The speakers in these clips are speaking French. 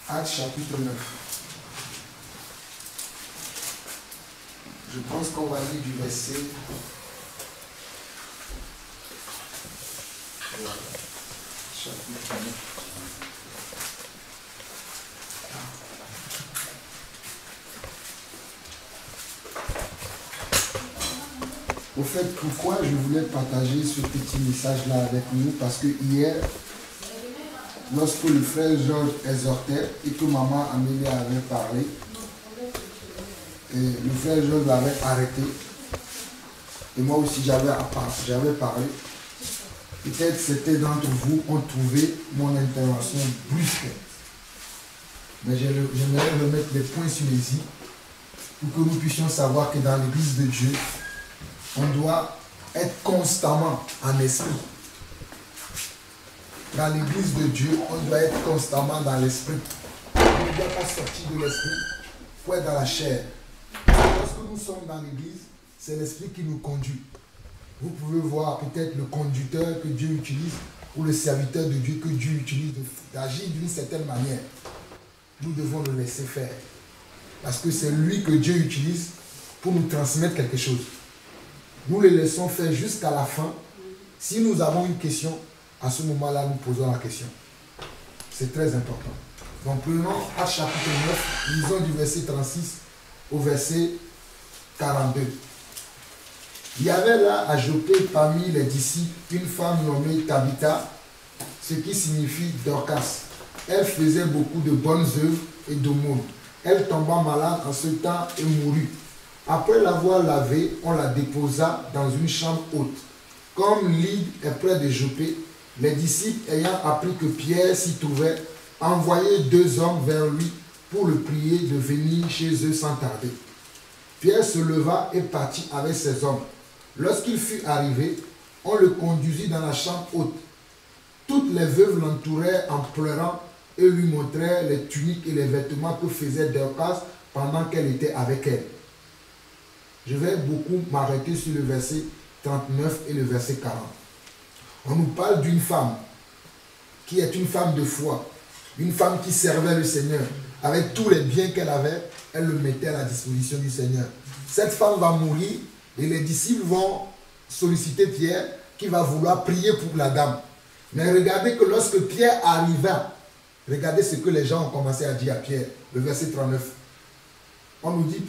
Actes chapitre 9. Je pense qu'on va lire du verset. Voilà. Chapitre 9. Au fait, pourquoi je voulais partager ce petit message-là avec nous? Parce que hier, lorsque le frère Georges exhortait et que maman Amélie avait parlé, et le frère Georges l'avait arrêté, et moi aussi j'avais parlé. Peut-être certains d'entre vous ont trouvé mon intervention brusque. Mais j'aimerais remettre les points sur les i pour que nous puissions savoir que dans l'église de Dieu, on doit être constamment en esprit. Dans l'église de Dieu, on doit être constamment dans l'esprit. On ne doit pas sortir de l'esprit pour être dans la chair. Lorsque nous sommes dans l'église, c'est l'esprit qui nous conduit. Vous pouvez voir peut-être le conducteur que Dieu utilise ou le serviteur de Dieu que Dieu utilise d'agir d'une certaine manière. Nous devons le laisser faire. Parce que c'est lui que Dieu utilise pour nous transmettre quelque chose. Nous le laissons faire jusqu'à la fin. Si nous avons une question, à ce moment-là, nous posons la question. C'est très important. Donc, prenons Actes chapitre 9, lisons du verset 36 au verset 42. Il y avait là à Joppé parmi les disciples une femme nommée Tabitha, ce qui signifie Dorcas. Elle faisait beaucoup de bonnes œuvres et d'aumônes. Elle tomba malade en ce temps et mourut. Après l'avoir lavée, on la déposa dans une chambre haute. Comme Lydde est près de Joppé, les disciples ayant appris que Pierre s'y trouvait, envoyaient 2 hommes vers lui pour le prier de venir chez eux sans tarder. Pierre se leva et partit avec ses hommes. Lorsqu'il fut arrivé, on le conduisit dans la chambre haute. Toutes les veuves l'entouraient en pleurant et lui montraient les tuniques et les vêtements que faisait Dorcas pendant qu'elle était avec elle. Je vais beaucoup m'arrêter sur le verset 39 et le verset 40. On nous parle d'une femme qui est une femme de foi, une femme qui servait le Seigneur. Avec tous les biens qu'elle avait, elle le mettait à la disposition du Seigneur. Cette femme va mourir et les disciples vont solliciter Pierre qui va vouloir prier pour la dame. Mais regardez que lorsque Pierre arriva, regardez ce que les gens ont commencé à dire à Pierre, le verset 39. On nous dit,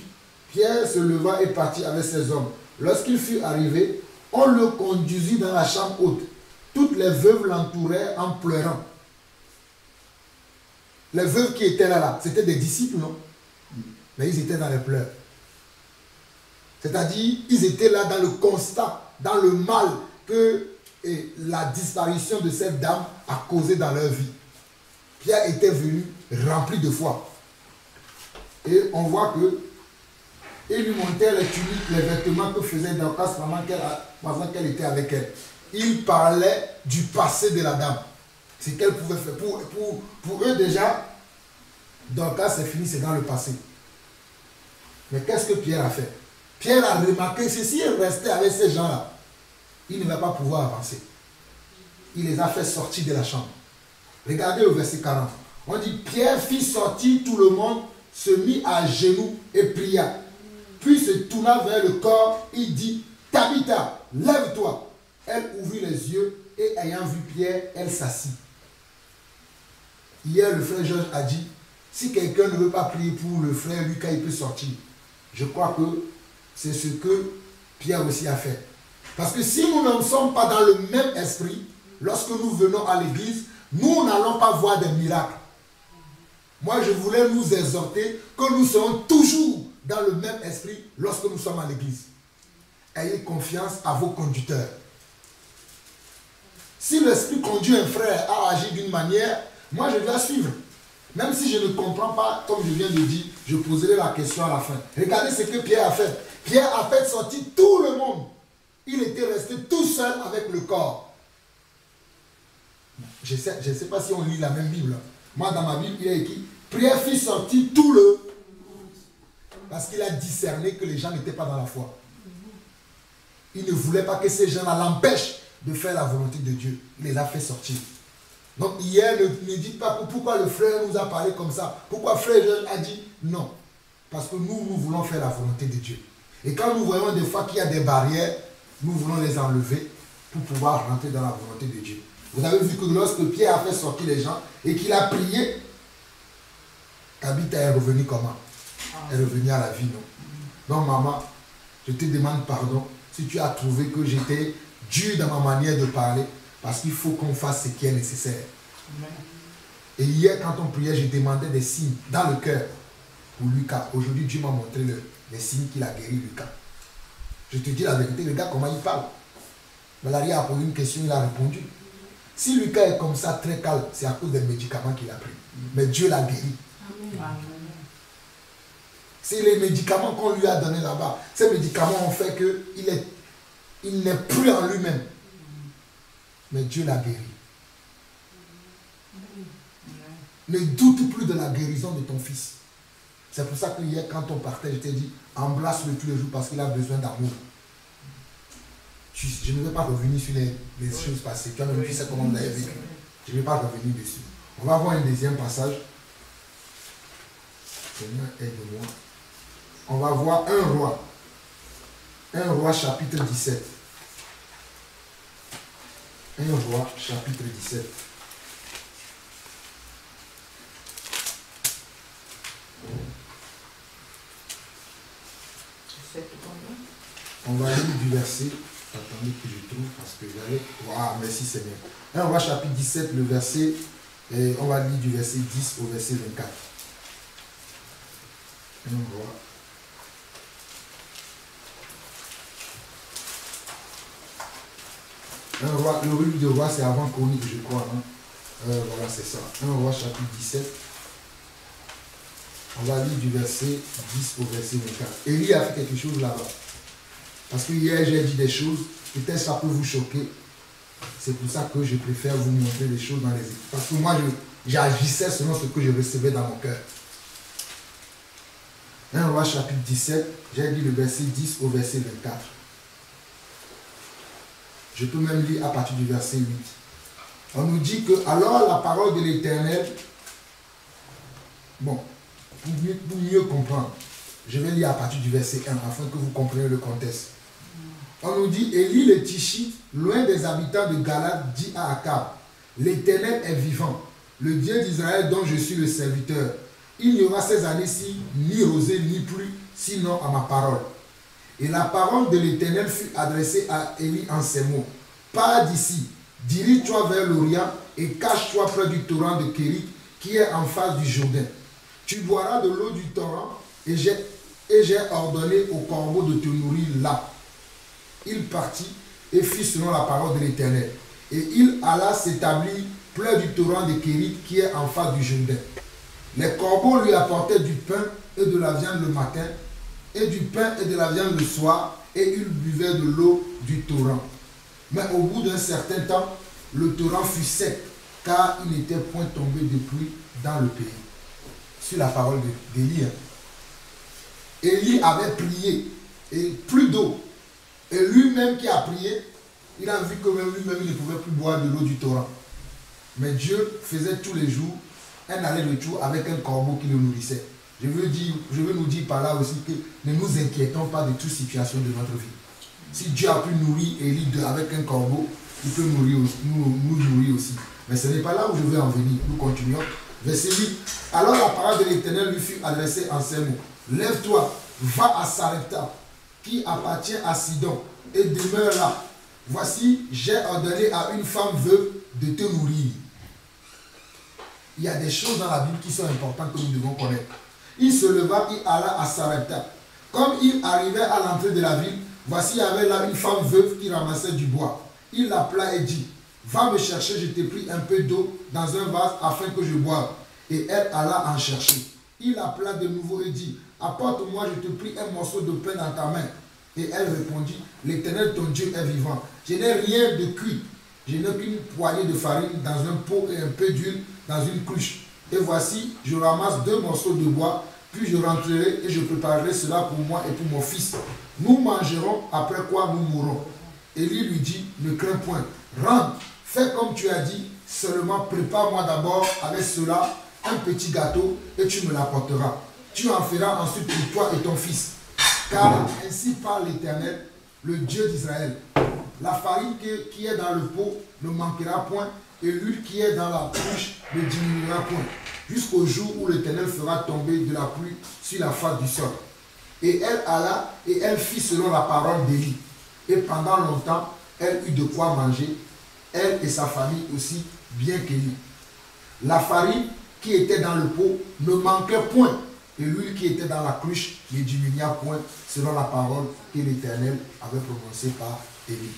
Pierre se leva et partit avec ses hommes. Lorsqu'il fut arrivé, on le conduisit dans la chambre haute. Toutes les veuves l'entouraient en pleurant. Les veuves qui étaient là, c'était des disciples, non? Mais ils étaient dans les pleurs. C'est-à-dire, ils étaient là dans le constat, dans le mal que la disparition de cette dame a causé dans leur vie. Pierre était venu rempli de foi. Et on voit que il lui montrait les tuniques, les vêtements que faisait Dorcas pendant qu'elle était avec elle. Il parlait du passé de la dame. Ce qu'elle pouvait faire. Pour eux déjà, Dorcas c'est fini, c'est dans le passé. Mais qu'est-ce que Pierre a fait? Pierre a remarqué que s'il restait avec ces gens-là, il ne va pas pouvoir avancer. Il les a fait sortir de la chambre. Regardez le verset 40. On dit, Pierre fit sortir tout le monde, se mit à genoux et pria. Puis se tourna vers le corps, il dit, Tabitha, lève-toi. Elle ouvrit les yeux et ayant vu Pierre, elle s'assit. Hier, le frère Georges a dit, si quelqu'un ne veut pas prier pour le frère Lucas, il peut sortir. Je crois que c'est ce que Pierre aussi a fait. Parce que si nous ne sommes pas dans le même esprit, lorsque nous venons à l'église, nous n'allons pas voir des miracles. Moi, je voulais nous exhorter que nous serons toujours dans le même esprit lorsque nous sommes à l'église. Ayez confiance à vos conducteurs. Si l'esprit conduit un frère à agir d'une manière, moi je dois suivre. Même si je ne comprends pas, comme je viens de dire, je poserai la question à la fin. Regardez ce que Pierre a fait. Pierre a fait sortir tout le monde. Il était resté tout seul avec le corps. Je ne sais pas si on lit la même Bible. Moi, dans ma Bible, il y a écrit, Pierre fit sortir tout le monde. Parce qu'il a discerné que les gens n'étaient pas dans la foi. Il ne voulait pas que ces gens-là l'empêchent de faire la volonté de Dieu. Il les a fait sortir. Donc hier, ne dites pas pourquoi le frère nous a parlé comme ça. Pourquoi frère a dit non. Parce que nous voulons faire la volonté de Dieu. Et quand nous voyons des fois qu'il y a des barrières, nous voulons les enlever pour pouvoir rentrer dans la volonté de Dieu. Vous avez vu que lorsque Pierre a fait sortir les gens et qu'il a prié, Tabitha est revenue comment? Elle est revenue à la vie, non? Donc maman, je te demande pardon si tu as trouvé que j'étais dur dans ma manière de parler, parce qu'il faut qu'on fasse ce qui est nécessaire. Et hier, quand on priait, je demandais des signes dans le cœur pour Lucas. Aujourd'hui, Dieu m'a montré les signes qu'il a guéri Lucas. Je te dis la vérité, le gars, comment il parle? Valérie a posé une question, il a répondu. Si Lucas est comme ça, très calme, c'est à cause des médicaments qu'il a pris. Mais Dieu l'a guéri. C'est les médicaments qu'on lui a donnés là-bas. Ces médicaments ont fait qu'il n'est plus en lui-même. Mais Dieu l'a guéri. Ne doute plus de la guérison de ton fils. C'est pour ça que hier, quand on partait, je t'ai dit, embrasse-le tous les jours parce qu'il a besoin d'amour. Je ne vais pas revenir sur les choses passées. Tu as même vu ça comment vous avez vécu. Je ne vais pas revenir dessus. On va voir un deuxième passage. Seigneur, aide-moi. On va voir un roi. Un roi chapitre 17. Un roi chapitre 17. On va lire du verset. Attendez que je trouve parce que j'allais. Waouh, merci Seigneur. Un roi chapitre 17, le verset. On va lire du verset 10 au verset 24. Un roi. Un roi, le livre de roi, c'est avant Chronique, je crois. Hein? Voilà, c'est ça. Un roi chapitre 17. On va lire du verset 10 au verset 24. Élie a fait quelque chose là-bas. Parce que hier, j'ai dit des choses. Peut-être ça peut vous choquer. C'est pour ça que je préfère vous montrer les choses dans les écrits. Parce que moi, j'agissais selon ce que je recevais dans mon cœur. Un roi chapitre 17. J'ai dit le verset 10 au verset 24. Je peux même lire à partir du verset 8. On nous dit que alors la parole de l'Éternel, bon, pour mieux comprendre, je vais lire à partir du verset 1 afin que vous compreniez le contexte. On nous dit, Élie le Tishite, loin des habitants de Galade, dit à Akab, l'Éternel est vivant, le Dieu d'Israël dont je suis le serviteur. Il n'y aura ces années-ci ni rosée ni pluie, sinon à ma parole. Et la parole de l'Éternel fut adressée à Élie en ces mots. Pars d'ici, dirige-toi vers l'Orient et cache-toi près du torrent de Kérit qui est en face du Jourdain. Tu boiras de l'eau du torrent et j'ai ordonné au corbeau de te nourrir là. Il partit et fit selon la parole de l'Éternel. Et il alla s'établir près du torrent de Kérit qui est en face du Jourdain. Les corbeaux lui apportaient du pain et de la viande le matin, et du pain et de la viande le soir, et il buvait de l'eau du torrent. Mais au bout d'un certain temps, le torrent fut sec, car il n'était point tombé de pluie dans le pays. Sur la parole d'Élie. Élie avait prié, et plus d'eau. Et lui-même qui a prié, il a vu que même lui-même il ne pouvait plus boire de l'eau du torrent. Mais Dieu faisait tous les jours un aller-retour avec un corbeau qui le nourrissait. Je veux nous dire par là aussi que ne nous inquiétons pas de toute situation de notre vie. Si Dieu a pu nourrir Élie avec un corbeau, il peut nous nourrir aussi. Mais ce n'est pas là où je veux en venir. Nous continuons. Verset 8. Alors la parole de l'Éternel lui fut adressée en ces mots. Lève-toi, va à Sarepta, qui appartient à Sidon, et demeure là. Voici, j'ai ordonné à une femme veuve de te nourrir. Il y a des choses dans la Bible qui sont importantes que nous devons connaître. Il se leva, il alla à Sarepta. Comme il arrivait à l'entrée de la ville, voici il y avait là une femme veuve qui ramassait du bois. Il l'appela et dit, va me chercher, je t'ai pris un peu d'eau dans un vase afin que je boive. Et elle alla en chercher. Il l'appela de nouveau et dit, apporte-moi, je te prie un morceau de pain dans ta main. Et elle répondit, l'Éternel ton Dieu est vivant. Je n'ai rien de cuit. Je n'ai qu'une poignée de farine dans un pot et un peu d'huile dans une cruche. Et voici, je ramasse 2 morceaux de bois, puis je rentrerai et je préparerai cela pour moi et pour mon fils. Nous mangerons, après quoi nous mourrons. Élie lui dit, ne crains point, rentre, fais comme tu as dit, seulement prépare-moi d'abord avec cela un petit gâteau et tu me l'apporteras. Tu en feras ensuite pour toi et ton fils. Car ainsi parle l'Éternel, le Dieu d'Israël. La farine qui est dans le pot ne manquera point, et l'huile qui est dans la cruche ne diminuera point, jusqu'au jour où l'Éternel fera tomber de la pluie sur la face du sol. Et elle alla, et elle fit selon la parole d'Élie. Et pendant longtemps, elle eut de quoi manger, elle et sa famille aussi, bien qu'Élie. La farine qui était dans le pot ne manquait point, et l'huile qui était dans la cruche ne diminua point, selon la parole que l'Éternel avait prononcée par Élie.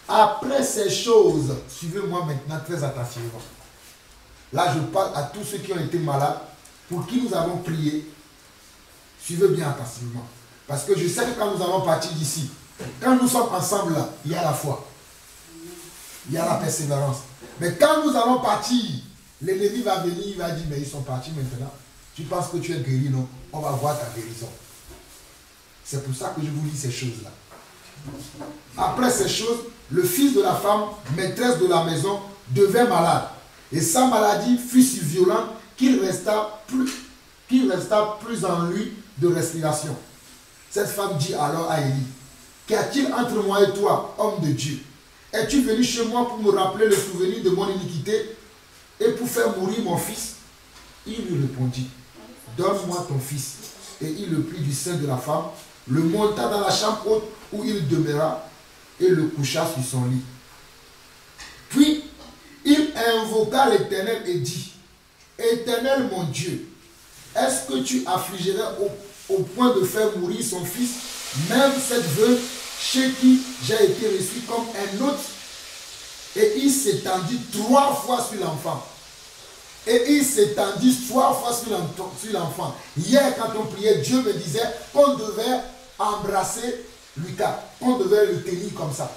Après ces choses, suivez-moi maintenant très attentivement. Là, je parle à tous ceux qui ont été malades, pour qui nous avons prié. Suivez bien attentivement. Parce que je sais que quand nous allons partir d'ici, quand nous sommes ensemble là, il y a la foi. Il y a la persévérance. Mais quand nous allons partir, l'ennemi va venir, il va dire, mais ils sont partis maintenant. Tu penses que tu es guéri, non? On va voir ta guérison. C'est pour ça que je vous lis ces choses-là. Après ces choses, le fils de la femme, maîtresse de la maison, devint malade. Et sa maladie fut si violente qu'il resta plus en lui de respiration. Cette femme dit alors à Élie, qu'y a-t-il entre moi et toi, homme de Dieu? Es-tu venu chez moi pour me rappeler le souvenir de mon iniquité et pour faire mourir mon fils? Il lui répondit, donne-moi ton fils. Et il le prit du sein de la femme, le monta dans la chambre haute où il demeura et le coucha sur son lit. Puis il invoqua l'Éternel et dit, Éternel mon Dieu, est-ce que tu affligerais au point de faire mourir son fils, même cette veuve chez qui j'ai été reçu comme un autre? Et il s'étendit 3 fois sur l'enfant. Et il s'étendit 3 fois sur l'enfant. Hier, quand on priait, Dieu me disait qu'on devait embrasser Lucas, qu'on devait le tenir comme ça.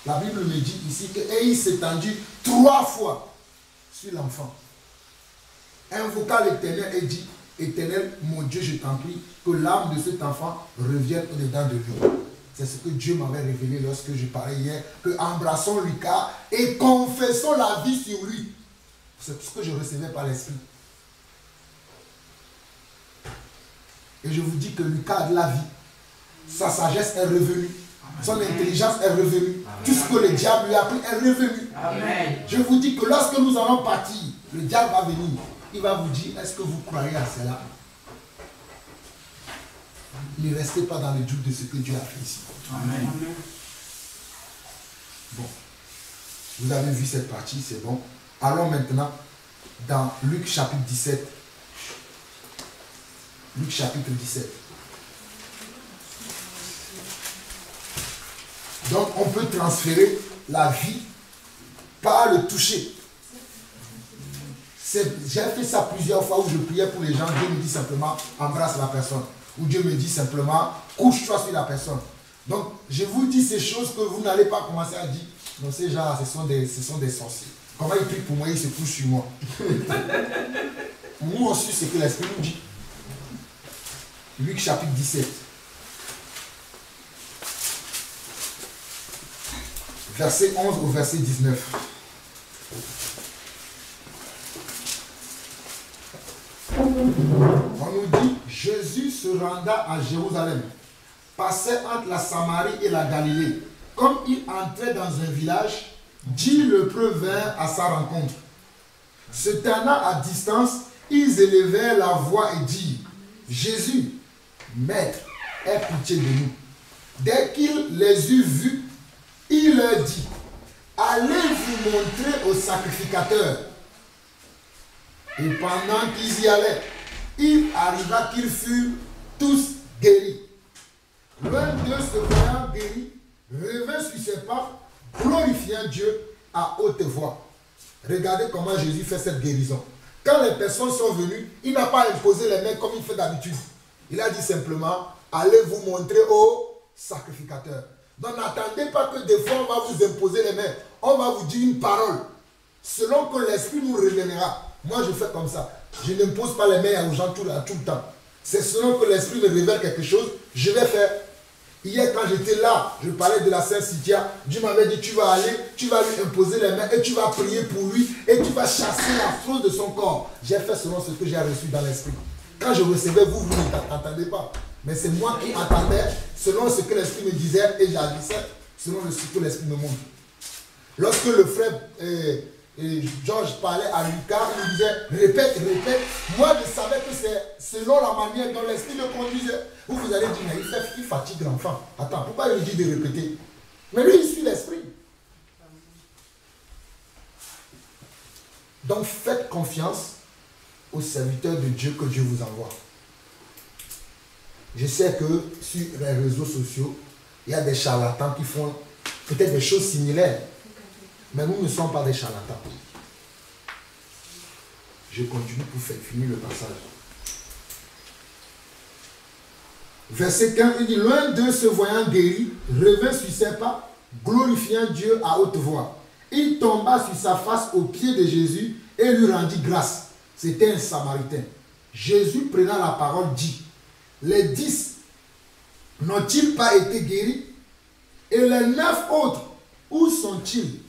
La Bible me dit ici que et il s'étendit 3 fois sur l'enfant. Invoqua l'Éternel et dit, Éternel, mon Dieu, je t'en prie, que l'âme de cet enfant revienne au-dedans de lui. C'est ce que Dieu m'avait révélé lorsque je parlais hier, que embrassons Lucas et confessons la vie sur lui. C'est ce que je recevais par l'Esprit. Et je vous dis que Lucas a de la vie. Sa sagesse est revenue. Son intelligence est revenue. Tout ce que le diable lui a pris est revenu. Amen. Je vous dis que lorsque nous allons partir, le diable va venir. Il va vous dire, est-ce que vous croyez à cela? Ne restez pas dans le doute de ce que Dieu a fait ici. Amen. Bon. Vous avez vu cette partie, c'est bon. Allons maintenant dans Luc chapitre 17. Luc chapitre 17. Donc on peut transférer la vie par le toucher. J'ai fait ça plusieurs fois où je priais pour les gens. Dieu me dit simplement embrasse la personne. Ou Dieu me dit simplement couche-toi sur la personne. Donc je vous dis ces choses que vous n'allez pas commencer à dire. Non, ces gens-là, ce sont des sorciers. Comment ils prient pour moi, ils se couchent sur moi. Nous aussi, c'est que l'Esprit nous dit. Luc chapitre 17. Verset 11 au verset 19. On nous dit, Jésus se renda à Jérusalem, passait entre la Samarie et la Galilée. Comme il entrait dans un village, 10 lépreux vinrent à sa rencontre. Se tenant à distance, ils élevèrent la voix et dirent, Jésus, Maître, aie pitié de nous. Dès qu'il les eut vus, il leur dit, allez vous montrer au sacrificateur. Et pendant qu'ils y allaient, il arriva qu'ils furent tous guéris. L'un d'eux se voyant guéri, revint sur ses pas, glorifiant Dieu à haute voix. Regardez comment Jésus fait cette guérison. Quand les personnes sont venues, il n'a pas imposé les mains comme il fait d'habitude. Il a dit simplement, allez vous montrer au sacrificateur. Donc n'attendez pas que des fois on va vous imposer les mains. On va vous dire une parole. Selon que l'Esprit nous révélera. Moi je fais comme ça. Je n'impose pas les mains aux gens tout le temps. C'est selon que l'Esprit me révèle quelque chose, je vais faire. Hier, quand j'étais là, je parlais de la Sainte Cythia. Dieu m'avait dit, tu vas aller, tu vas lui imposer les mains et tu vas prier pour lui et tu vas chasser la fraude de son corps. J'ai fait selon ce que j'ai reçu dans l'esprit. Quand je recevais, vous n'entendez pas. Mais c'est moi qui entendais selon ce que l'esprit me disait et j'agissais selon ce que l'esprit me montre. Lorsque le frère Georges parlait à Lucas, il disait répète, répète. Moi, je savais que c'est selon la manière dont l'esprit le conduisait. Vous allez dire, mais il fatigue l'enfant. Attends, pourquoi il dit de répéter? Mais lui, il suit l'esprit. Donc, faites confiance aux serviteurs de Dieu que Dieu vous envoie. Je sais que sur les réseaux sociaux, il y a des charlatans qui font peut-être des choses similaires. Mais nous ne sommes pas des charlatans. Je continue pour faire finir le passage. Verset 15, il dit, l'un d'eux se voyant guéri, revint sur ses pas, glorifiant Dieu à haute voix. Il tomba sur sa face aux pieds de Jésus et lui rendit grâce. C'était un Samaritain. Jésus, prenant la parole, dit, les 10 n'ont-ils pas été guéris? Et les 9 autres, où sont-ils?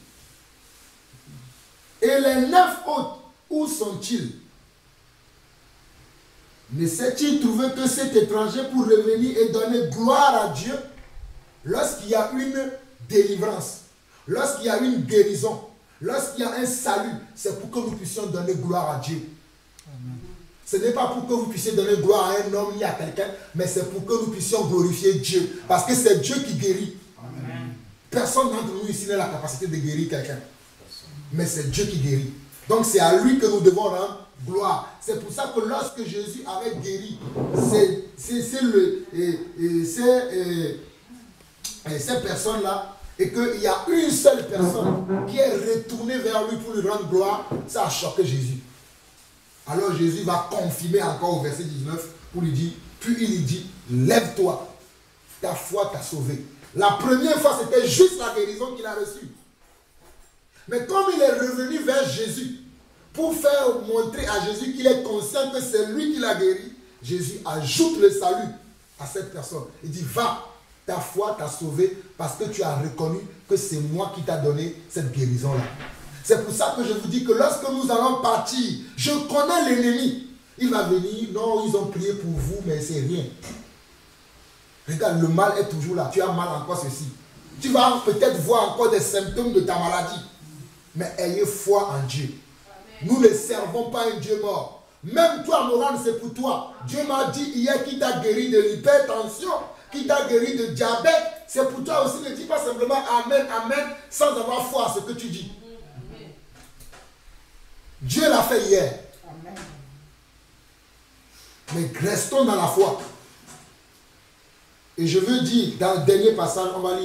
Et les 9 autres, où sont-ils? Ne s'est-il trouvé que cet étranger pour revenir et donner gloire à Dieu lorsqu'il y a une délivrance, lorsqu'il y a une guérison, lorsqu'il y a un salut? C'est pour que nous puissions donner gloire à Dieu. Amen. Ce n'est pas pour que vous puissiez donner gloire à un homme ni à quelqu'un, mais c'est pour que nous puissions glorifier Dieu. Parce que c'est Dieu qui guérit. Amen. Personne d'entre nous ici n'a la capacité de guérir quelqu'un. Mais c'est Dieu qui guérit. Donc c'est à lui que nous devons rendre gloire. C'est pour ça que lorsque Jésus avait guéri ces personnes-là, et qu'il y a une seule personne qui est retournée vers lui pour lui rendre gloire, ça a choqué Jésus. Alors Jésus va confirmer encore au verset 19 pour lui dire, puis il lui dit, lève-toi, ta foi t'a sauvé. La première fois, c'était juste la guérison qu'il a reçue. Mais comme il est revenu vers Jésus, pour faire montrer à Jésus qu'il est conscient que c'est lui qui l'a guéri, Jésus ajoute le salut à cette personne. Il dit, va, ta foi t'a sauvé parce que tu as reconnu que c'est moi qui t'a donné cette guérison-là. C'est pour ça que je vous dis que lorsque nous allons partir, je connais l'ennemi. Il va venir, non, ils ont prié pour vous, mais c'est rien. Regarde, le mal est toujours là. Tu as mal en quoi ceci? Tu vas peut-être voir encore des symptômes de ta maladie. Mais ayez foi en Dieu. Nous ne servons pas un Dieu mort. Même toi, Morane, c'est pour toi. Dieu m'a dit hier qu'il t'a guéri de l'hypertension, qu'il t'a guéri de diabète. C'est pour toi aussi. Ne dis pas simplement Amen, Amen, sans avoir foi à ce que tu dis. Amen. Dieu l'a fait hier. Amen. Mais restons dans la foi. Et je veux dire, dans le dernier passage, on va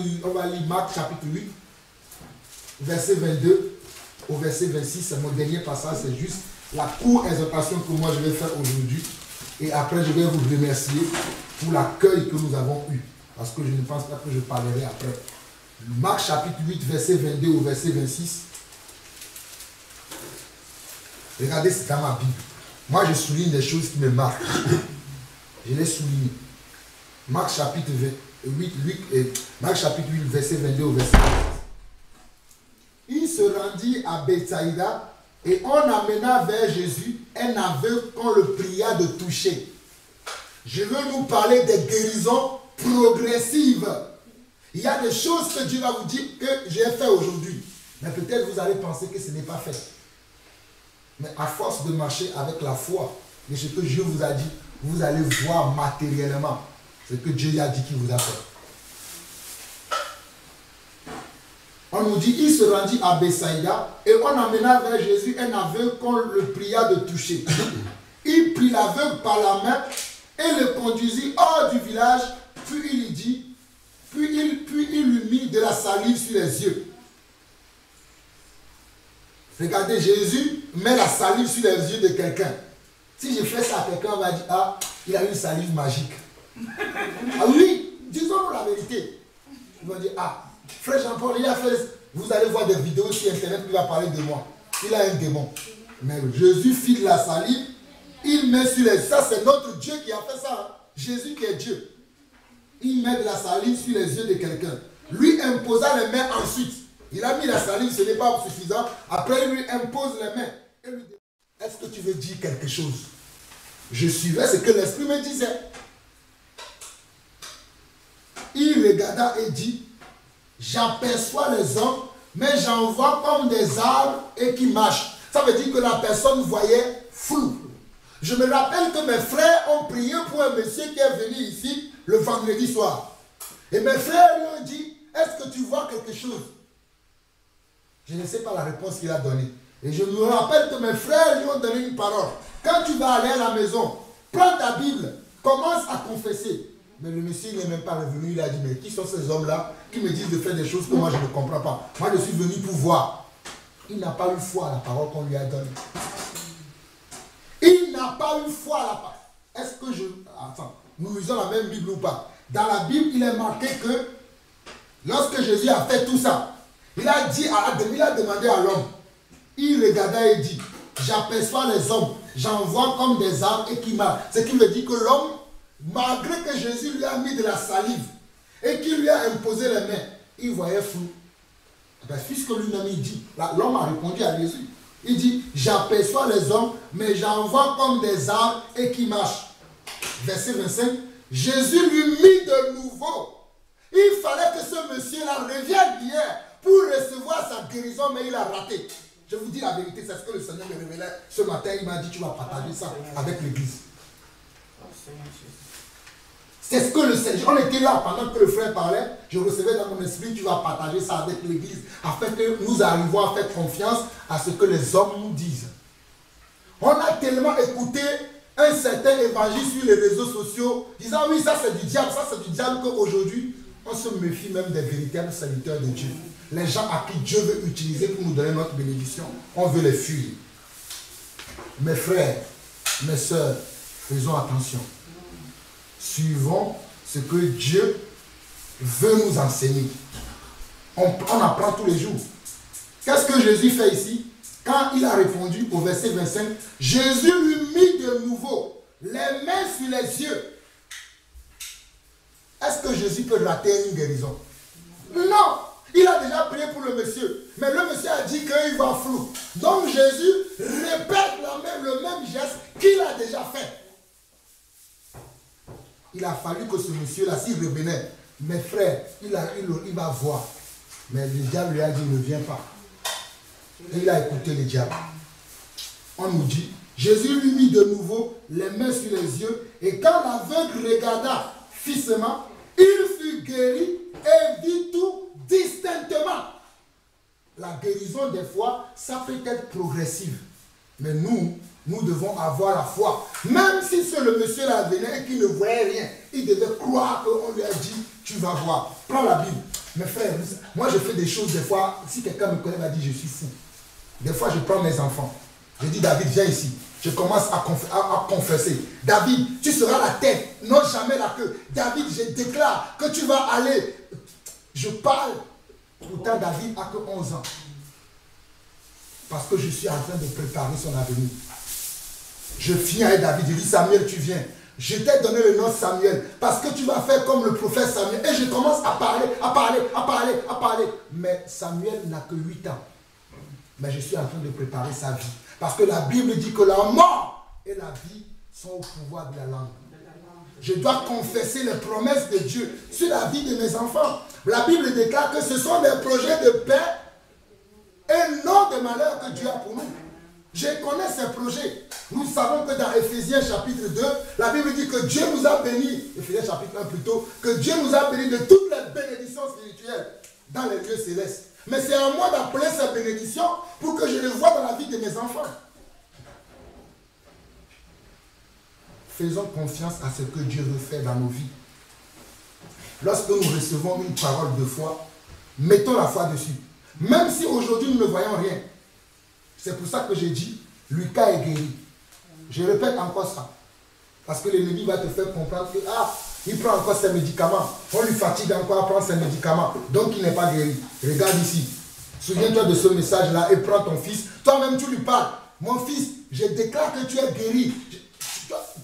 lire Marc chapitre 8, verset 22 au verset 26. C'est mon dernier passage, c'est juste la courte exhortation que moi je vais faire aujourd'hui. Et après, je vais vous remercier pour l'accueil que nous avons eu. Parce que je ne pense pas que je parlerai après. Marc chapitre 8, verset 22 au verset 26. Regardez, c'est dans ma Bible. Moi, je souligne des choses qui me marquent. Je les souligne. Marc chapitre 8, verset 22 au verset 26. Il se rendit à Bethsaïda et on amena vers Jésus un aveugle qu'on le pria de toucher. Je veux nous parler des guérisons progressives. Il y a des choses que Dieu va vous dire que j'ai fait aujourd'hui. Mais peut-être vous allez penser que ce n'est pas fait. Mais à force de marcher avec la foi de ce que Dieu vous a dit, vous allez voir matériellement ce que Dieu a dit qu'il vous a fait. On nous dit, il se rendit à Bethsaïda et on amena vers Jésus un aveugle qu'on le pria de toucher. Il prit l'aveugle par la main et le conduisit hors du village, puis il lui dit, puis il lui mit de la salive sur les yeux. Regardez, Jésus met la salive sur les yeux de quelqu'un. Si je fais ça à quelqu'un, on va dire, ah, il a une salive magique. Ah oui, disons la vérité. Ils vont dire, ah, frère Jean-Paul, il a fait, vous allez voir des vidéos sur internet qui va parler de moi. Il a un démon. Mais Jésus file la salive, il met sur les... Ça, c'est notre Dieu qui a fait ça. Hein? Jésus qui est Dieu. il met de la salive sur les yeux de quelqu'un. Lui imposa les mains ensuite. Il a mis la salive, ce n'est pas suffisant. Après, il lui impose les mains. Est-ce que tu veux dire quelque chose? Je suivais ce que l'Esprit me disait. Il regarda et dit, j'aperçois les hommes, mais j'en vois comme des arbres et qui marchent. Ça veut dire que la personne voyait flou. Je me rappelle que mes frères ont prié pour un monsieur qui est venu ici le vendredi soir. Et mes frères lui ont dit, est-ce que tu vois quelque chose? Je ne sais pas la réponse qu'il a donnée. Et je me rappelle que mes frères lui ont donné une parole. Quand tu vas aller à la maison, prends ta Bible, commence à confesser. Mais le monsieur n'est même pas revenu, il a dit, mais qui sont ces hommes-là qui me disent de faire des choses que moi je ne comprends pas? Moi je suis venu pour voir. Il n'a pas eu foi à la parole qu'on lui a donnée. Il n'a pas eu foi à la parole. Est-ce que je... Attends, nous lisons la même Bible ou pas? Dans la Bible, il est marqué que lorsque Jésus a fait tout ça, il a dit il a demandé à l'homme, il regarda et dit, j'aperçois les hommes, j'en vois comme des arbres et qui marchent. Ce qui veut dire que l'homme, malgré que Jésus lui a mis de la salive et qu'il lui a imposé les mains, il voyait flou. Ben, puisque lui-même il dit, l'homme a répondu à Jésus. Il dit, j'aperçois les hommes, mais j'en vois comme des arbres et qui marchent. Verset 25, Jésus lui mit de nouveau. Il fallait que ce monsieur-là revienne hier pour recevoir sa guérison, mais il a raté. Je vous dis la vérité, c'est ce que le Seigneur me révélait ce matin. Il m'a dit, tu vas partager ça avec l'église. C'est ce que le Seigneur, on était là pendant que le frère parlait, je recevais dans mon esprit, tu vas partager ça avec l'église, afin que nous arrivions à faire confiance à ce que les hommes nous disent. On a tellement écouté un certain évangile sur les réseaux sociaux, disant oui, ça c'est du diable, qu'aujourd'hui, on se méfie même des véritables serviteurs de Dieu. Les gens à qui Dieu veut utiliser pour nous donner notre bénédiction, on veut les fuir. Mes frères, mes sœurs, faisons attention. Suivons ce que Dieu veut nous enseigner. On apprend tous les jours. Qu'est-ce que Jésus fait ici? Quand il a répondu au verset 25, Jésus lui mit de nouveau les mains sur les yeux. Est-ce que Jésus peut rater une guérison? Non! Il a déjà prié pour le monsieur. Mais le monsieur a dit qu'il va flou. Donc Jésus répète le même geste qu'il a déjà fait. Il a fallu que ce monsieur-là, s'il revenait, mes frères, il va voir. Mais le diable lui a dit, ne viens pas. Et il a écouté le diable. On nous dit, Jésus lui mit de nouveau les mains sur les yeux, et quand l'aveugle regarda fixement, il fut guéri et vit tout distinctement. La guérison, des fois, ça peut être progressive. Mais nous devons avoir la foi. Même si c'est le monsieur là venait et qu'il ne voyait rien, il devait croire qu'on lui a dit, tu vas voir. Prends la Bible. Mes frères, moi je fais des choses des fois, si quelqu'un me connaît, m'a dit, je suis fou. Des fois, je prends mes enfants. Je dis, David, viens ici. Je commence à confesser. David, tu seras la tête, non jamais la queue. David, je déclare que tu vas aller. Je parle. Pourtant, David n'a que 11 ans. Parce que je suis en train de préparer son avenir. Je viens avec David, je dis, Samuel, tu viens. Je t'ai donné le nom Samuel, parce que tu vas faire comme le prophète Samuel. Et je commence à parler. Mais Samuel n'a que 8 ans. Mais je suis en train de préparer sa vie. Parce que la Bible dit que la mort et la vie sont au pouvoir de la langue. Je dois confesser les promesses de Dieu sur la vie de mes enfants. La Bible déclare que ce sont des projets de paix et non de malheur que Dieu a pour nous. Je connais ces projets. Nous savons que dans Éphésiens chapitre 2, la Bible dit que Dieu nous a bénis, Éphésiens chapitre 1 plutôt, que Dieu nous a bénis de toutes les bénédictions spirituelles dans les lieux célestes. Mais c'est à moi d'appeler ces bénédictions pour que je les vois dans la vie de mes enfants. Faisons confiance à ce que Dieu veut faire dans nos vies. Lorsque nous recevons une parole de foi, mettons la foi dessus. Même si aujourd'hui nous ne voyons rien. C'est pour ça que j'ai dit, Lucas est guéri. Je répète encore ça. Parce que l'ennemi va te faire comprendre que, il prend encore ses médicaments. On lui fatigue encore à prendre ses médicaments. Donc il n'est pas guéri. Regarde ici. Souviens-toi de ce message-là et prends ton fils. Toi-même tu lui parles. Mon fils, je déclare que tu es guéri.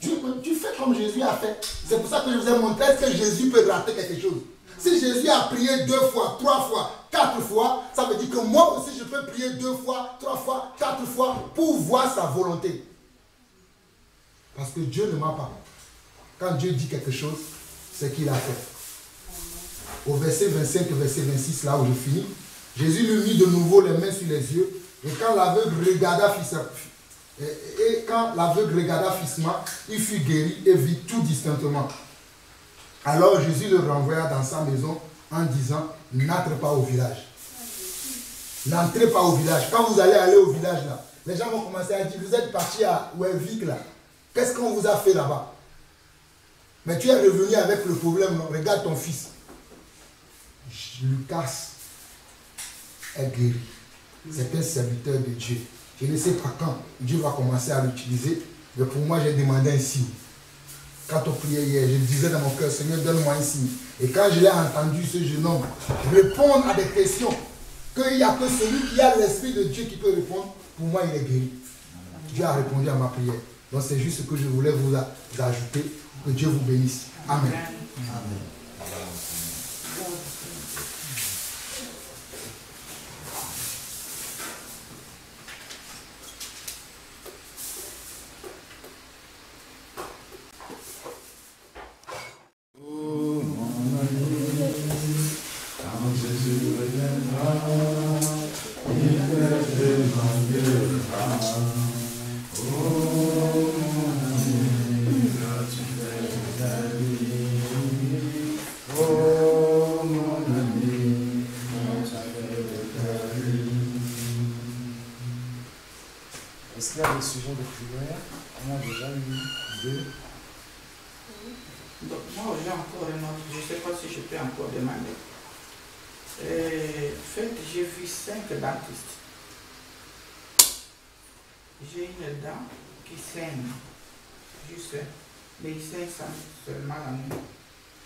tu fais comme Jésus a fait. C'est pour ça que je vous ai montré que Jésus peut rater quelque chose. Si Jésus a prié 2 fois, 3 fois, 4 fois, ça veut dire que moi aussi je peux prier 2 fois, 3 fois, 4 fois pour voir sa volonté. Parce que Dieu ne ment pas. Quand Dieu dit quelque chose, c'est qu'il a fait. Au verset 25 et verset 26, là où je finis, Jésus lui mit de nouveau les mains sur les yeux. Et quand l'aveugle regarda fixement, il fut guéri et vit tout distinctement. Alors Jésus le renvoya dans sa maison en disant, n'entre pas au village. N'entrez pas au village. Quand vous allez aller au village là, les gens vont commencer à dire, vous êtes parti à Ouévik là. Qu'est-ce qu'on vous a fait là-bas? Mais tu es revenu avec le problème, non? Regarde ton fils. Lucas est guéri. C'est un serviteur de Dieu. Je ne sais pas quand Dieu va commencer à l'utiliser, mais pour moi, j'ai demandé un signe. Quand on priait hier, je disais dans mon cœur, Seigneur, donne-moi un signe. Et quand je l'ai entendu, ce jeune homme répondre à des questions, qu'il n'y a que celui qui a l'Esprit de Dieu qui peut répondre, pour moi, il est guéri. Dieu a répondu à ma prière. Donc, c'est juste ce que je voulais vous ajouter. Que Dieu vous bénisse. Amen. Amen. Est-ce qu'il y a des sujets de prière? On a déjà eu 2. Donc, moi, j'ai encore un autre. Je ne sais pas si je peux encore demander. En fait, j'ai vu 5 dentistes. J'ai une dent qui saigne. Juste. Mais il saigne seulement la nuit.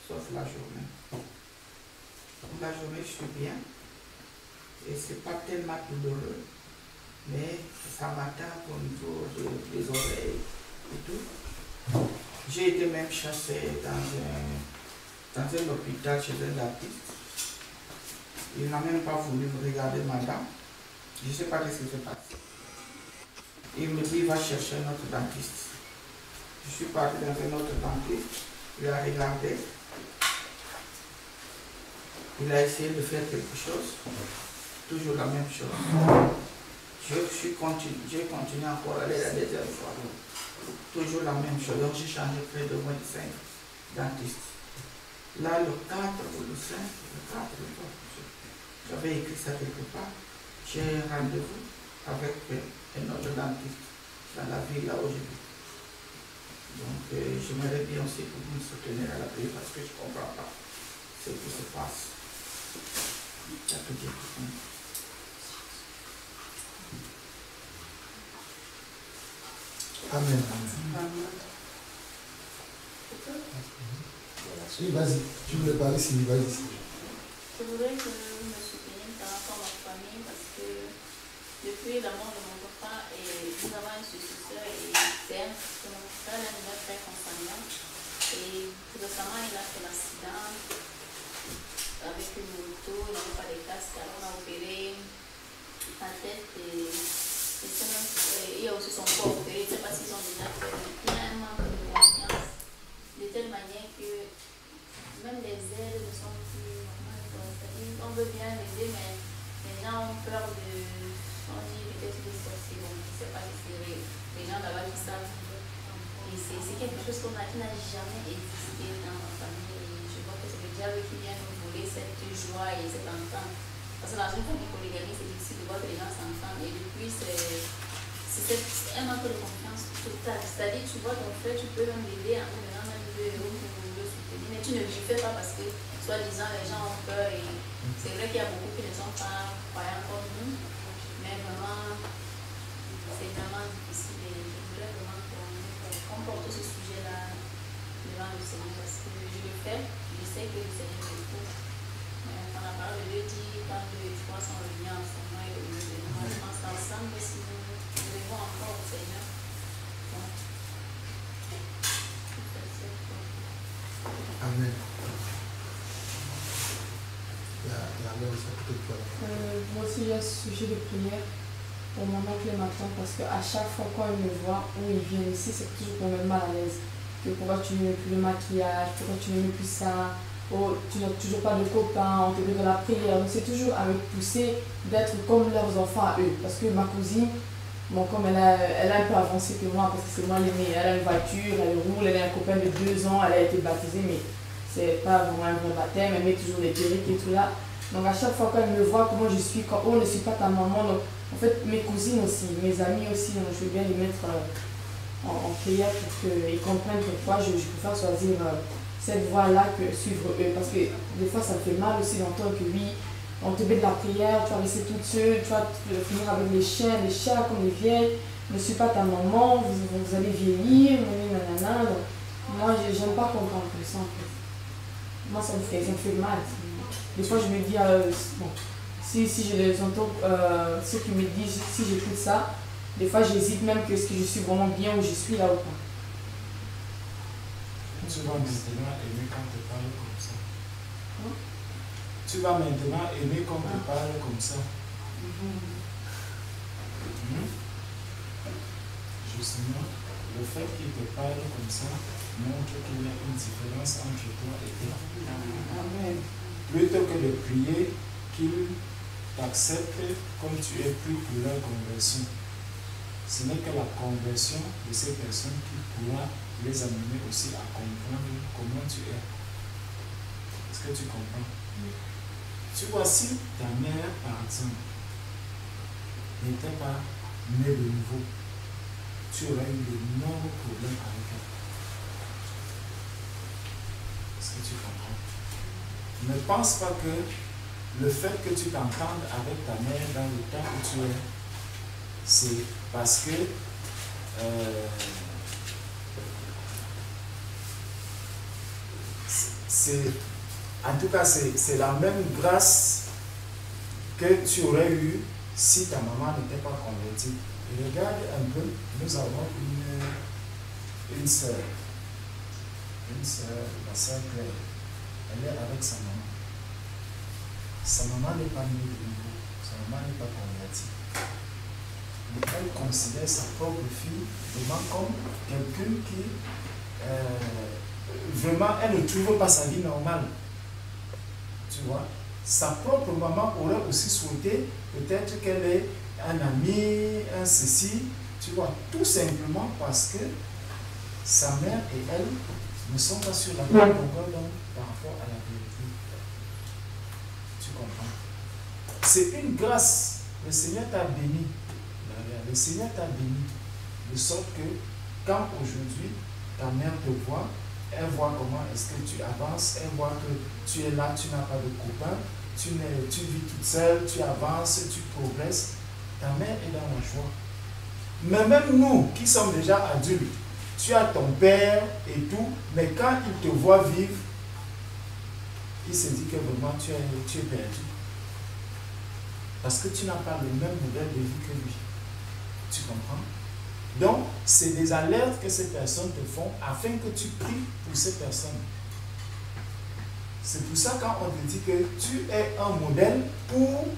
Sauf la journée. La journée, je suis bien. Et ce n'est pas tellement douloureux. Mais ça m'attaque au niveau des oreilles et tout. J'ai été même chassé dans un hôpital chez un dentiste. Il n'a même pas voulu regarder ma dent. Je ne sais pas ce qui se passe. Il me dit, va chercher un autre dentiste. Je suis parti dans un autre dentiste. Il a regardé. Il a essayé de faire quelque chose. Toujours la même chose. J'ai continué encore à aller la deuxième fois. Toujours la même chose. Donc j'ai changé près de moins de 5 dentistes. Là, le 4 ou le 5, le 4, j'avais écrit ça quelque part. J'ai un rendez-vous avec un autre dentiste dans la ville là où je vis. Donc j'aimerais bien aussi que vous me souteniez à la prière parce que je ne comprends pas ce qui se passe. Ça peut dire tout. Amen. Oui, vas-y. Tu voulais parler, Sylvie, vas-y. Je voudrais que vous me souteniez par rapport à ma famille parce que depuis la mort de mon papa, nous avons un successeur et terme que mon frère est déjà très consanguin. Et récemment, il a fait l'accident avec une moto, il n'avait pas de casque, alors on a opéré la tête et il y a aussi son corps opéré. Je ne sais pas s'ils ont déjà fait, il y a un manque de confiance de telle manière que même les aides ne sont plus normales. On veut bien l'aider, mais les gens ont peur de. On dit peut-être que c'est bon, je ne sais pas si c'est les gens là-bas qui savent. Et c'est quelque chose qui n'a jamais existé dans ma famille. Et je vois que c'est le diable qui vient nous voler cette joie et cet entente. Parce que dans une famille polygamie, c'est difficile de voir que les gens s'entendent. Et depuis, c'est un manque de confiance totale. C'est-à-dire, tu vois ton frère, tu peux même l'aider en te donnant même 2 euros pour le soutenir. Mais tu ne le fais pas parce que, soi-disant, les gens ont peur. Et c'est vrai qu'il y a beaucoup qui ne sont pas croyants comme nous. Mais vraiment, c'est vraiment difficile. Et je voulais vraiment qu'on porte ce sujet-là devant le Seigneur. Parce que je le fais, je sais que le Seigneur le fait. On a parlé de dit quand 2 et 3 sont réunis ensemble et au lieu de nous, je pense qu'ensemble, si nous devons encore au Seigneur. Donc, écouter toi. Moi aussi, j'ai un sujet de prière pour mon oncle et ma tante parce qu'à chaque fois quand ils me voient ou ils viennent ici, c'est toujours pour me mettre mal à l'aise. Que pourquoi tu ne mets plus le maquillage, pourquoi tu ne mets plus ça, oh, tu n'as toujours pas de copains, on te met de la prière. Donc c'est toujours à me pousser d'être comme leurs enfants à eux. Parce que ma cousine, bon, comme elle a un peu avancé que moi, parce que c'est moi l'aînée, elle a une voiture, elle roule, elle a un copain de 2 ans, elle a été baptisée, mais c'est pas vraiment un vrai baptême, elle met toujours les perruques et tout là. Donc à chaque fois qu'elle me voit comment je suis, quand on ne suit pas ta maman, donc en fait mes cousines aussi, mes amis aussi, donc je veux bien les mettre en prière pour qu'ils comprennent pourquoi je préfère choisir cette voie-là que suivre eux. Parce que des fois ça me fait mal aussi d'entendre que oui, on te met de la prière, tu vas rester toute seule, tu vas finir avec les chiens, les chats comme les vieilles, ne suis pas ta maman, vous allez vieillir, nanana. Donc, moi j'aime pas comprendre tout ça en fait. Moi ça me fait mal. Des fois je me dis, bon, si je les entends, ceux qui me disent, si j'écoute ça, des fois j'hésite même que est-ce que je suis vraiment bien où je suis là ou pas. Tu vas maintenant aimer quand tu parles comme ça. Hein? Tu vas maintenant aimer quand tu parles comme ça. Justement, le fait qu'il te parle comme ça montre qu'il y a une différence entre toi et toi. Amen. Plutôt que de prier qu'il t'accepte comme tu es pris pour leur conversion. Ce n'est que la conversion de ces personnes qui pourra les amener aussi à comprendre comment tu es. Est-ce que tu comprends? Tu vois, si ta mère, par exemple, n'était pas née de nouveau, tu aurais eu d'énormes problèmes avec elle. Est-ce que tu comprends? Ne pense pas que le fait que tu t'entendes avec ta mère dans le temps où tu es, c'est parce que en tout cas c'est la même grâce que tu aurais eu si ta maman n'était pas convertie. Et regarde un peu, nous avons une sœur, la sœur Claire. Elle est avec sa maman. Sa maman n'est pas née de nouveau, sa maman n'est pas convertie. Mais elle considère sa propre fille vraiment comme quelqu'un qui vraiment elle ne trouve pas sa vie normale. Tu vois, sa propre maman aurait aussi souhaité peut-être qu'elle ait un ami, un ceci, tu vois, tout simplement parce que sa mère et elle ne sont pas sur la même longueur d'onde par rapport à la vérité. Tu comprends? C'est une grâce. Le Seigneur t'a béni. Le Seigneur t'a béni. De sorte que quand aujourd'hui ta mère te voit, elle voit comment est-ce que tu avances, elle voit que tu es là, tu n'as pas de copain, tu vis toute seule, tu avances, tu progresses. Ta mère est dans la joie. Mais même nous qui sommes déjà adultes, tu as ton père et tout, mais quand il te voit vivre, il se dit que vraiment tu es perdu. Parce que tu n'as pas le même modèle de vie que lui. Tu comprends? Donc, c'est des alertes que ces personnes te font afin que tu pries pour ces personnes. C'est pour ça quand on te dit que tu es un modèle pour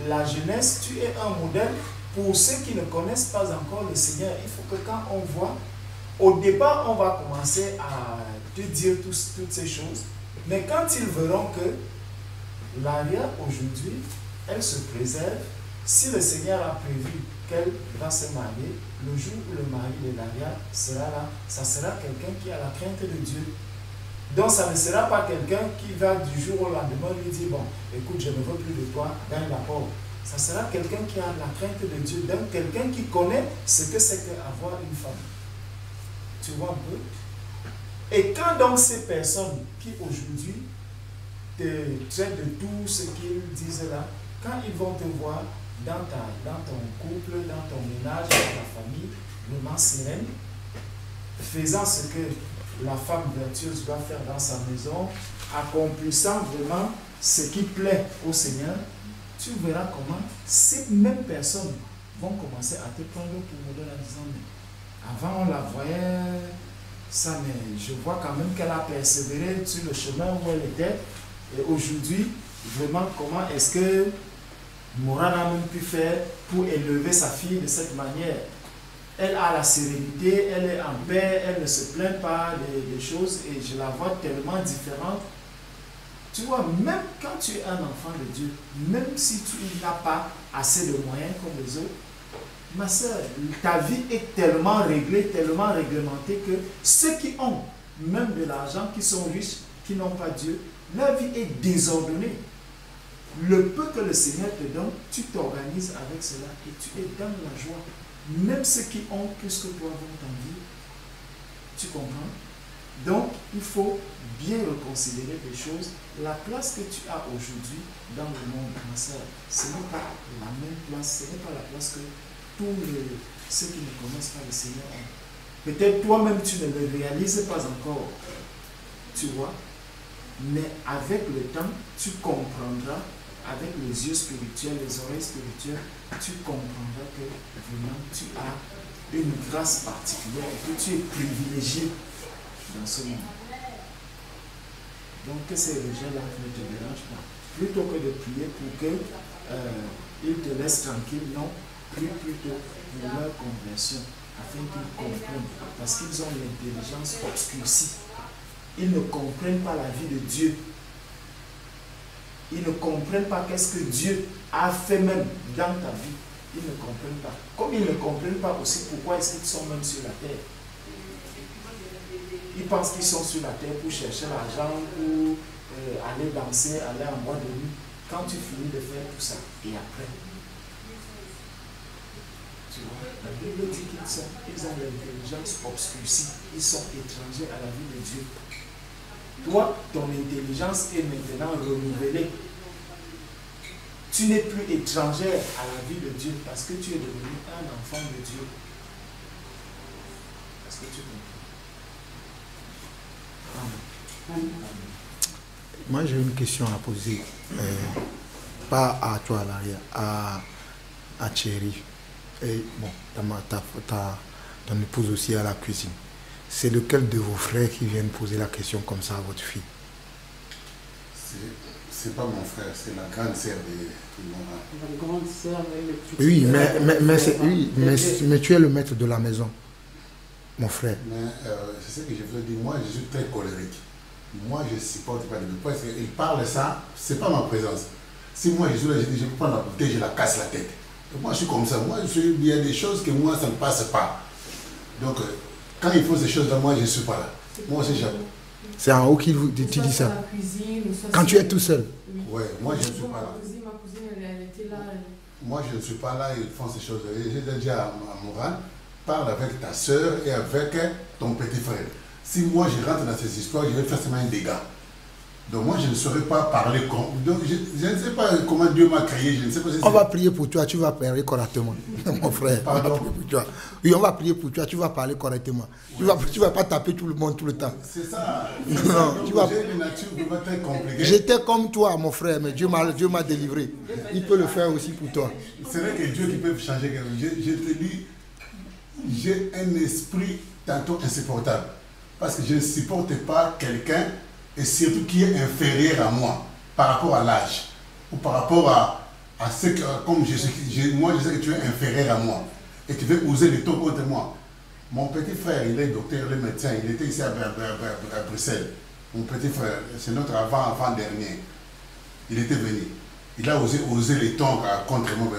la jeunesse, tu es un modèle pour ceux qui ne connaissent pas encore le Seigneur. Il faut que quand on voit, au départ, on va commencer à te dire toutes ces choses. Mais quand ils verront que l'arrière aujourd'hui, elle se préserve, si le Seigneur a prévu qu'elle va se marier, le jour où le mari de l'arrière sera là, ça sera quelqu'un qui a la crainte de Dieu. Donc ça ne sera pas quelqu'un qui va du jour au lendemain lui dire, bon, écoute, je ne veux plus de toi, gagne la porte. Ça sera quelqu'un qui a la crainte de Dieu, donc quelqu'un qui connaît ce que c'est qu'avoir une femme. Tu vois un peu? Et quand donc ces personnes qui aujourd'hui te traitent de tout ce qu'ils disent là, quand ils vont te voir dans ton couple, dans ton ménage, dans ta famille, vraiment sereine, faisant ce que la femme vertueuse doit faire dans sa maison, accomplissant vraiment ce qui plaît au Seigneur, tu verras comment ces mêmes personnes vont commencer à te prendre pour modèle en disant, mais avant on la voyait, ça, mais je vois quand même qu'elle a persévéré sur le chemin où elle était, et aujourd'hui, Vraiment, comment est-ce que Moran a même pu faire pour élever sa fille de cette manière? Elle a la sérénité, elle est en paix, elle ne se plaint pas des choses et je la vois tellement différente. Tu vois, même quand tu es un enfant de Dieu, même si tu n'as pas assez de moyens comme les autres, ma soeur, ta vie est tellement réglée, tellement réglementée que ceux qui ont même de l'argent, qui sont riches, qui n'ont pas Dieu, leur vie est désordonnée. Le peu que le Seigneur te donne, tu t'organises avec cela et tu es dans la joie. Même ceux qui ont plus que toi vont t'en dire. Tu comprends? Donc, il faut bien reconsidérer des choses. La place que tu as aujourd'hui dans le monde, ma soeur, ce n'est pas la même place, ce n'est pas la place que tous ceux qui ne connaissent pas le Seigneur ont. Peut-être toi-même tu ne le réalises pas encore, tu vois, mais avec le temps, tu comprendras, avec les yeux spirituels, les oreilles spirituelles, tu comprendras que vraiment tu as une grâce particulière et que tu es privilégié dans ce monde. Donc que ces gens-là ne te dérangent pas. Plutôt que de prier pour qu'ils te laissent tranquille, non, prie plutôt pour leur conversion, afin qu'ils comprennent, parce qu'ils ont l'intelligence obscurcie. Ils ne comprennent pas la vie de Dieu. Ils ne comprennent pas qu'est-ce que Dieu a fait même dans ta vie. Ils ne comprennent pas. Comme ils ne comprennent pas aussi pourquoi est-ce qu'ils sont même sur la terre. Ils pensent qu'ils sont sur la terre pour chercher l'argent, pour aller danser, aller en boîte de nuit. Quand tu finis de faire tout ça, et après, tu vois, la Bible dit qu'ils ont l'intelligence obscurcie. Ils sont étrangers à la vie de Dieu. Toi, ton intelligence est maintenant renouvelée. Tu n'es plus étrangère à la vie de Dieu parce que tu es devenu un enfant de Dieu. Est-ce que tu comprends? Amen. Moi, j'ai une question à poser. Pas à toi, à l'arrière, à Thierry. Et bon, ton épouse aussi à la cuisine. C'est lequel de vos frères qui viennent poser la question comme ça à votre fille? C'est pas mon frère, c'est la grande sœur de Moran. La grande sœur et le petit Oui, frère. mais tu es le maître de la maison, mon frère. Mais c'est ce que je veux dire, moi je suis très colérique. Moi je ne supporte pas de parce qu'il parle ça, c'est pas ma présence. Si moi je suis là, je prends la bouteille, je la casse la tête. Et moi je suis comme ça, il y a des choses que moi ça ne passe pas. Donc quand il faut ces choses-là, moi je ne suis pas là. Moi aussi j'avoue. C'est en haut qui tu dis ça. Quand tu es tout seul. Ouais, moi je ne suis pas là. Ma cousine, elle était là. Moi je ne suis pas là, ils font ces choses. J'ai dit à Moran, parle avec ta soeur et avec ton petit frère. Si moi je rentre dans ces histoires, je vais forcément un dégât. Donc moi je ne saurais pas parler comme... Donc je ne sais pas comment Dieu m'a créé, je ne sais pas si on va prier pour toi, tu vas parler correctement. Mon frère, on va prier pour toi. Oui, on va prier pour toi, tu vas parler correctement. Ouais, tu vas pas taper tout le monde tout le temps. C'est ça. Non, tu vas... J'ai une nature vraiment très compliquée. J'étais comme toi, mon frère, mais Dieu m'a délivré. Il peut le faire aussi pour toi. C'est vrai que Dieu qui peut changer quelque chose. Je te dis, j'ai un esprit tantôt insupportable. Parce que je ne supporte pas quelqu'un, et surtout qui est inférieur à moi, par rapport à l'âge, ou par rapport à ce que, comme moi je sais que tu es inférieur à moi, et tu veux oser le ton contre moi. Mon petit frère, il est docteur, il est médecin, il était ici à Bruxelles. Mon petit frère, c'est notre avant-dernier. Il était venu. Il a osé les tons contre moi.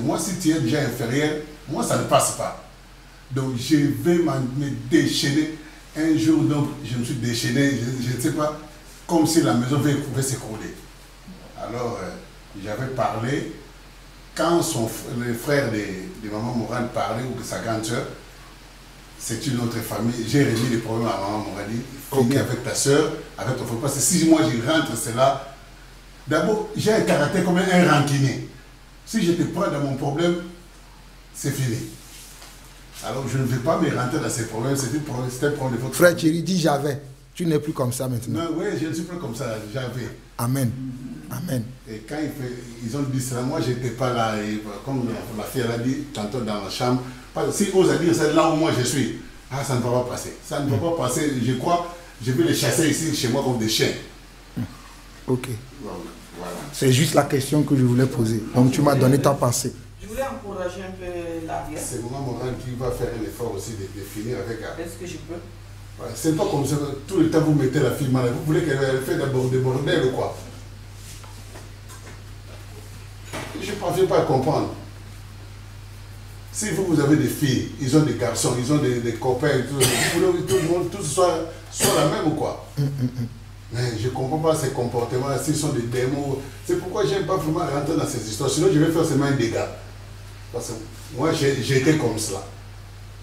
Moi, si tu es déjà inférieur, moi, ça ne passe pas. Donc, je vais me déchaîner. Un jour, donc, je me suis déchaîné, je ne sais pas, comme si la maison pouvait s'écrouler. Alors, j'avais parlé, quand le frère de maman Moran parlait, ou de sa grande soeur, c'est une autre famille, j'ai remis les problèmes à maman Moran, finis avec ta soeur, avec ton frère, parce que si moi je rentre, c'est là, d'abord, j'ai un caractère comme un rancunier. Si je te prends dans mon problème, c'est fini. Alors je ne vais pas me rentrer dans ces problèmes, c'était un problème de votre frère Thierry, dis j'avais. Tu n'es plus comme ça maintenant. Non, oui, je ne suis plus comme ça, j'avais. Amen. Amen. Et quand ils ont dit cela, moi je n'étais pas là, et comme la fille a dit tantôt dans la chambre, si ose dire ça là où moi je suis, ça ne va pas passer. Ça ne va pas passer, je crois, je vais les chasser ici chez moi comme des chiens. Ok. Voilà. C'est juste la question que je voulais poser. Donc tu m'as donné ta pensée. Je voulais encourager un peu l'arrière. C'est maman Morane qui va faire un effort aussi de finir avec elle. Est-ce que je peux? Ouais, c'est pas comme ça que tout le temps vous mettez la fille mal. Vous voulez qu'elle fasse des bordels ou quoi? Je ne parviens pas à comprendre. Si vous avez des filles, ils ont des garçons, ils ont des copains, vous voulez que tout le monde tous soit la même ou quoi? Mais je ne comprends pas ces comportements, s'ils sont des démons. C'est pourquoi je n'aime pas vraiment rentrer dans ces histoires. Sinon, je vais faire seulement un dégât. Parce que moi, j'ai été comme cela.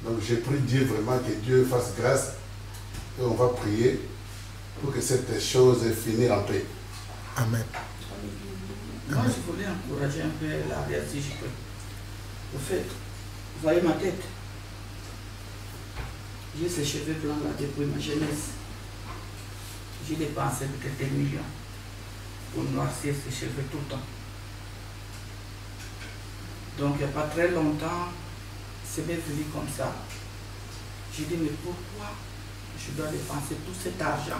Donc, j'ai pris Dieu vraiment que Dieu fasse grâce. Et on va prier pour que cette chose finisse en paix. Amen. Moi, je voulais encourager un peu l'arrière si je peux. Au fait, vous voyez ma tête? J'ai ces cheveux blancs là depuis ma jeunesse. J'ai dépensé peut-être des millions pour noircir ces cheveux tout le temps. Donc, il n'y a pas très longtemps, c'est bien venu comme ça. J'ai dit, mais pourquoi je dois dépenser tout cet argent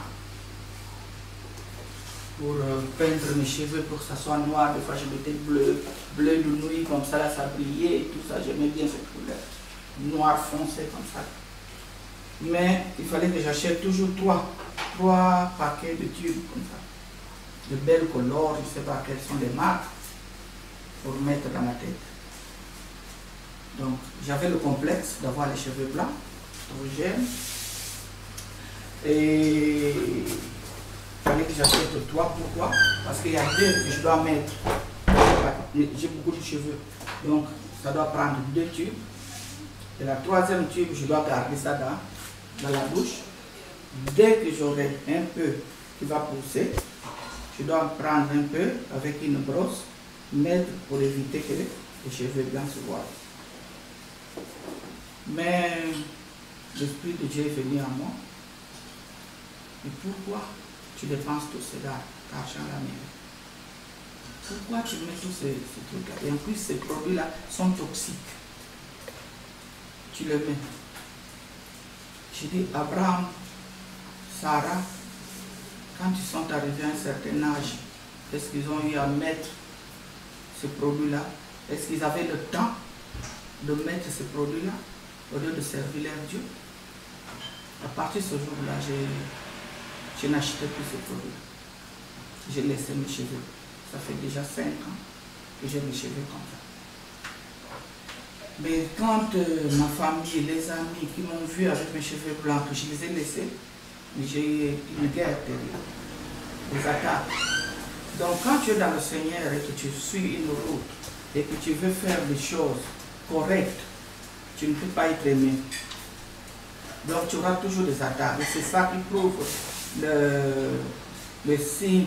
pour peindre mes cheveux pour que ça soit noir? Des fois, je mettais bleu de nuit, comme ça, là, ça brillait et tout ça. J'aimais bien cette couleur. Noir foncé, comme ça. Mais il fallait que j'achète toujours trois paquets de tubes, comme ça. De belles couleurs, je ne sais pas quelles sont les marques, pour mettre dans ma tête. Donc, j'avais le complexe d'avoir les cheveux blancs, j'aime. Et il fallait que j'achète 3. Pourquoi? Parce qu'il y a 2 que je dois mettre. J'ai beaucoup de cheveux. Donc, ça doit prendre 2 tubes. Et la 3e tube, je dois garder ça dans la bouche. Dès que j'aurai un peu qui va pousser, je dois en prendre un peu avec une brosse, mettre pour éviter que les cheveux blancs se voient. Mais l'Esprit de Dieu est venu à moi. Et pourquoi tu dépenses tout cet argent à la mairie? Pourquoi tu mets tous ces trucs-là? Et en plus, ces produits-là sont toxiques. Tu les mets. J'ai dit, Abraham, Sarah, quand ils sont arrivés à un certain âge, est-ce qu'ils ont eu à mettre ces produits-là? Est-ce qu'ils avaient le temps de mettre ces produits-là au lieu de servir leur Dieu? À partir de ce jour-là, je n'achetais plus ces produits. J'ai laissé mes cheveux. Ça fait déjà 5 ans que j'ai mes cheveux comme ça. Mais quand ma famille, les amis qui m'ont vu avec mes cheveux blancs, que je les ai laissés, j'ai eu une guerre terrible, des attaques. Donc quand tu es dans le Seigneur et que tu suis une route et que tu veux faire des choses correctes, tu ne peux pas être aimé. Donc tu auras toujours des attaques. Et c'est ça qui prouve le signe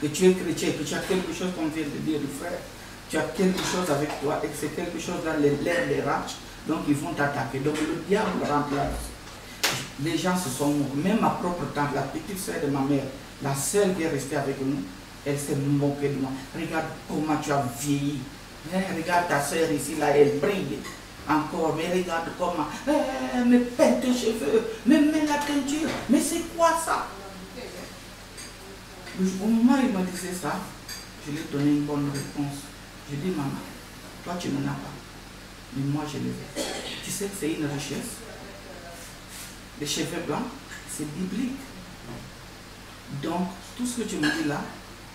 que tu es chrétien, que tu as quelque chose, comme vient de dire le frère. Tu as quelque chose avec toi et que c'est quelque chose dans l'air des rangs, donc ils vont t'attaquer. Donc le diable rentre là. Les gens se sont morts. Même ma propre tante, la petite soeur de ma mère, la seule qui est restée avec nous, elle s'est moquée de moi. Regarde comment tu as vieilli. Regarde ta soeur ici, là, elle brille encore. Mais regarde comment. Mais peins tes cheveux, mais mets la teinture. Mais c'est quoi ça? Au moment où il m'a dit ça, je lui ai donné une bonne réponse. Je dis, maman, toi tu n'en as pas, mais moi je les ai. Tu sais que c'est une richesse. Les cheveux blancs, c'est biblique. Donc, tout ce que tu me dis là,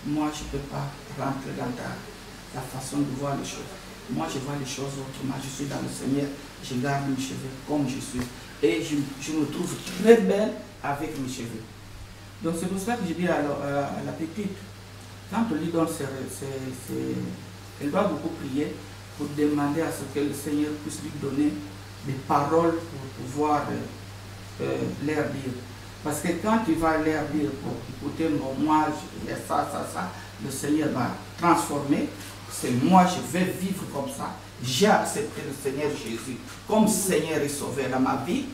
moi je ne peux pas rentrer dans ta façon de voir les choses. Moi je vois les choses autrement. Je suis dans le Seigneur, je garde mes cheveux comme je suis. Et je me trouve très belle avec mes cheveux. Donc c'est pour ça que je dis à la petite, quand on lui donne elle doit beaucoup prier pour demander à ce que le Seigneur puisse lui donner des paroles pour pouvoir leur dire. Parce que quand tu vas leur dire, pour écouter, moi, je fais ça, le Seigneur va transformer. C'est moi, je vais vivre comme ça. J'ai accepté le Seigneur Jésus comme Seigneur et Sauveur dans ma vie.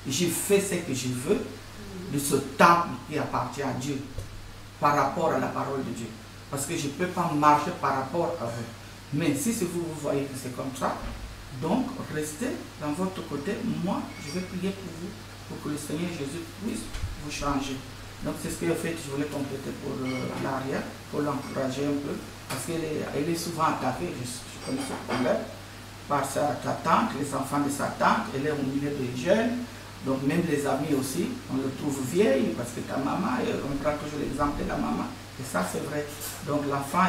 J'ai fait ce que je veux de ce temple qui appartient à Dieu par rapport à la parole de Dieu. Parce que je ne peux pas marcher par rapport à vous. Mais si vous voyez que c'est comme ça, donc restez dans votre côté. Moi, je vais prier pour vous, pour que le Seigneur Jésus puisse vous changer. Donc c'est ce que en fait je voulais compléter pour l'arrière, pour l'encourager un peu, parce qu'elle est souvent attaquée, je connais ce problème, par sa tante, les enfants de sa tante, elle est au milieu des jeunes, donc même les amis aussi, on le trouve vieille, parce que ta maman, on prend toujours l'exemple de la maman, et ça c'est vrai. Donc l'enfant,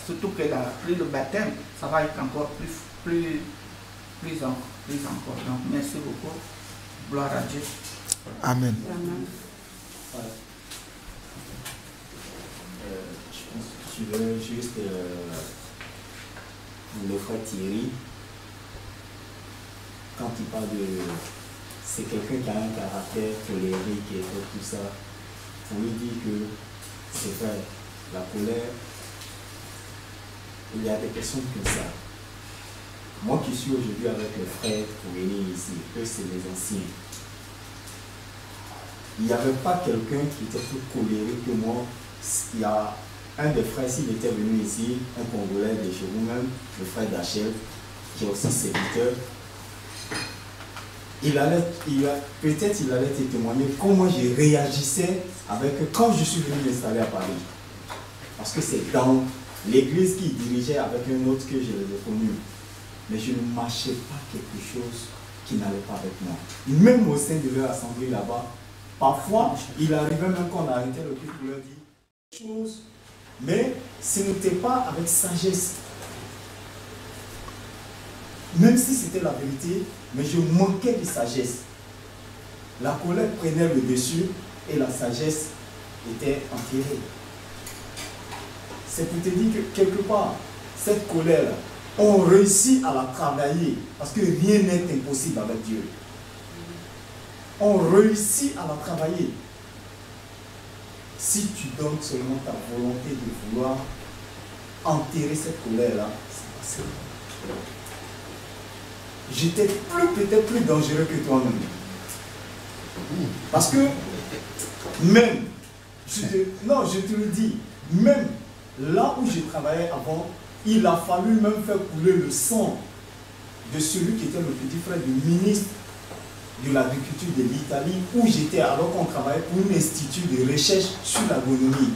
surtout qu'elle a pris le baptême, ça va être encore plus encore. Donc merci beaucoup, gloire à Dieu. Amen. Amen. Voilà. Je pense que tu veux juste le frère Thierry, quand il parle de... C'est quelqu'un qui a un caractère colérique et tout ça. Pour lui dire que c'est vrai, la colère, il y a des personnes comme ça. Moi qui suis aujourd'hui avec le frère pour venir ici, eux c'est les anciens. Il n'y avait pas quelqu'un qui était plus colérique que moi. Il y a un des frères, s'il était venu ici, un Congolais de chez vous-même, le frère Dachel, qui est aussi serviteur. Peut-être il allait te témoigner comment je réagissais quand je suis venu m'installer à Paris. Parce que c'est dans l'église qu'il dirigeait avec un autre que je l'ai connu. Mais je ne marchais pas quelque chose qui n'allait pas avec moi. Même au sein de leur assemblée là-bas, parfois, il arrivait même qu'on arrêtait le culte pour leur dire des choses, mais ce n'était pas avec sagesse. Même si c'était la vérité, mais je manquais de sagesse. La colère prenait le dessus et la sagesse était enterrée. C'est pour te dire que quelque part, cette colère, on réussit à la travailler parce que rien n'est impossible avec Dieu. On réussit à la travailler. Si tu donnes seulement ta volonté de vouloir enterrer cette colère-là, c'est passé. J'étais peut-être plus dangereux que toi-même. Parce que même, je te le dis, même là où je travaillais avant, il a fallu même faire couler le sang de celui qui était le petit frère du ministre de l'agriculture de l'Italie, où j'étais alors qu'on travaillait pour un institut de recherche sur l'agronomie.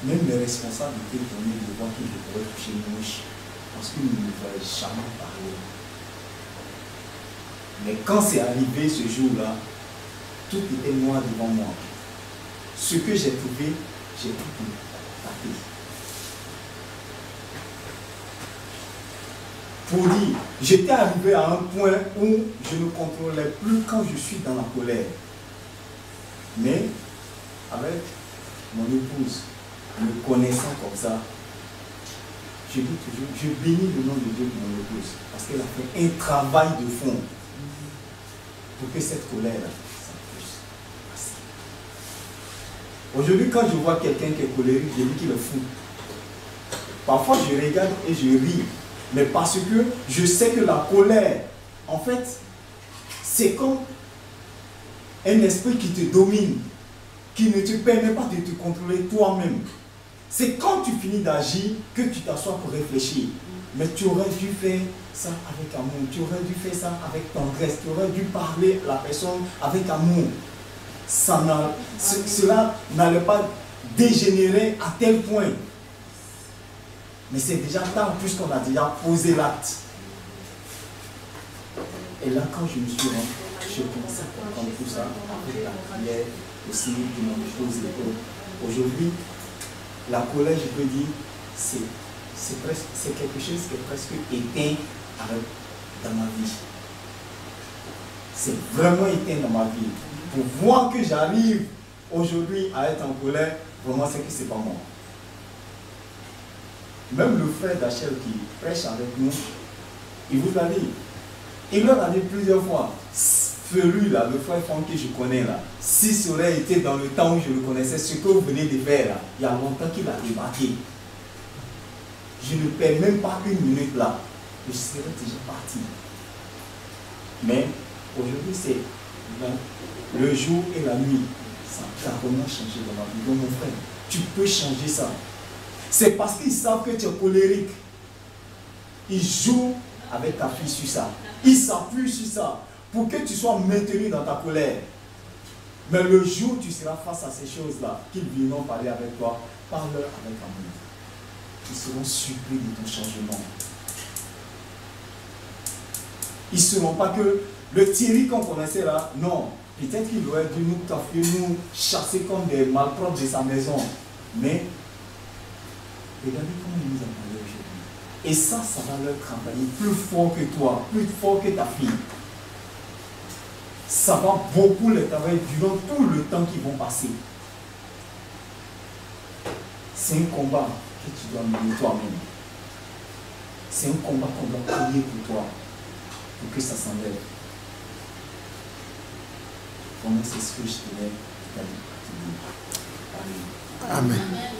Même les responsables étaient étonnés de voir que je pourrais toucher une mouche, parce qu'ils ne me voyaient jamais parler. Mais quand c'est arrivé ce jour-là, tout était noir devant moi. Ce que j'ai trouvé, j'ai tout tapé. Pour dire, j'étais arrivé à un point où je ne contrôlais plus quand je suis dans la colère. Mais avec mon épouse, me connaissant comme ça, je dis toujours, je bénis le nom de Dieu pour mon épouse, parce qu'elle a fait un travail de fond pour que cette colère-là, ça puisse passer. Aujourd'hui, quand je vois quelqu'un qui est colérique, je dis qu'il est fou. Parfois, je regarde et je ris. Mais parce que je sais que la colère, en fait, c'est comme un esprit qui te domine, qui ne te permet pas de te contrôler toi-même. C'est quand tu finis d'agir que tu t'assois pour réfléchir. Mais tu aurais dû faire ça avec amour, tu aurais dû faire ça avec tendresse, tu aurais dû parler à la personne avec amour. Cela n'allait pas dégénérer à tel point. Mais c'est déjà tard puisqu'on a déjà posé l'acte. Et là, quand je me suis rendu, je commençais à comprendre tout ça avec la prière, aussi des choses et tout. Aujourd'hui, la colère, je peux dire, c'est quelque chose qui est presque éteint dans ma vie. C'est vraiment éteint dans ma vie. Pour voir que j'arrive aujourd'hui à être en colère, vraiment c'est que c'est pas moi. Même le frère d'Achel qui prêche avec nous, il vous a dit, il leur a dit plusieurs fois, celui là, le frère Franck que je connais là, si ça aurait été dans le temps où je le connaissais, ce que vous venez de faire là, il y a longtemps qu'il a débarqué. Je ne perds même pas une minute là, je serais déjà parti. Mais aujourd'hui c'est le jour et la nuit, ça a carrément changé dans ma vie. Donc mon frère, tu peux changer ça. C'est parce qu'ils savent que tu es colérique. Ils jouent avec ta fille sur ça. Ils s'appuient sur ça pour que tu sois maintenu dans ta colère. Mais le jour où tu seras face à ces choses-là, qu'ils viendront parler avec toi, parle-leur avec amour. Ils seront surpris de ton changement. Ils ne seront pas que le Thierry qu'on connaissait là, non. Peut-être qu'il aurait dû nous chasser comme des malpropres de sa maison. Mais, regardez comment il nous a parlé aujourd'hui. Et ça va leur travailler plus fort que toi, plus fort que ta fille. Ça va beaucoup les travailler durant tout le temps qu'ils vont passer. C'est un combat que tu dois mener toi-même. C'est un combat qu'on doit prier pour toi, pour que ça s'enlève. Comment c'est ce que je tenais à dire. Amen. Amen.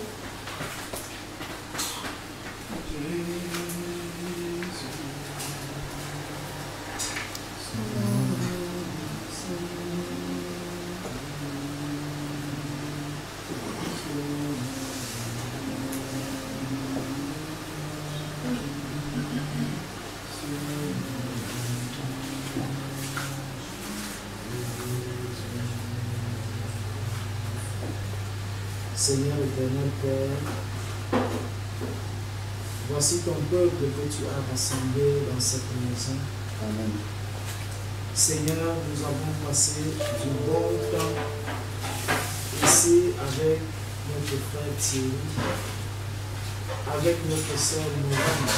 Seigneur éternel Père, voici ton peuple que tu as rassemblé dans cette maison. Amen. Seigneur, nous avons passé du bon temps ici avec notre frère Thierry, avec notre sœur Morane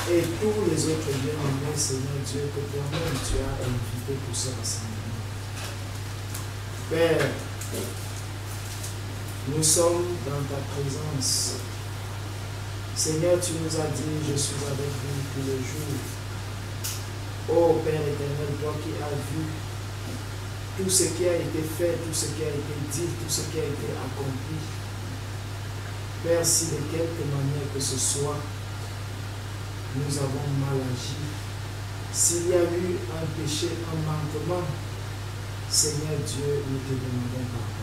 et tous les autres bien-aimés, Seigneur Dieu, que toi-même tu as invité pour ce rassemblement. Père, nous sommes dans ta présence. Seigneur, tu nous as dit, je suis avec vous tous les jours. Ô Père éternel, toi qui as vu tout ce qui a été fait, tout ce qui a été dit, tout ce qui a été accompli. Père, si de quelque manière que ce soit, nous avons mal agi, s'il y a eu un péché, un manquement, Seigneur Dieu, nous te demandons pardon.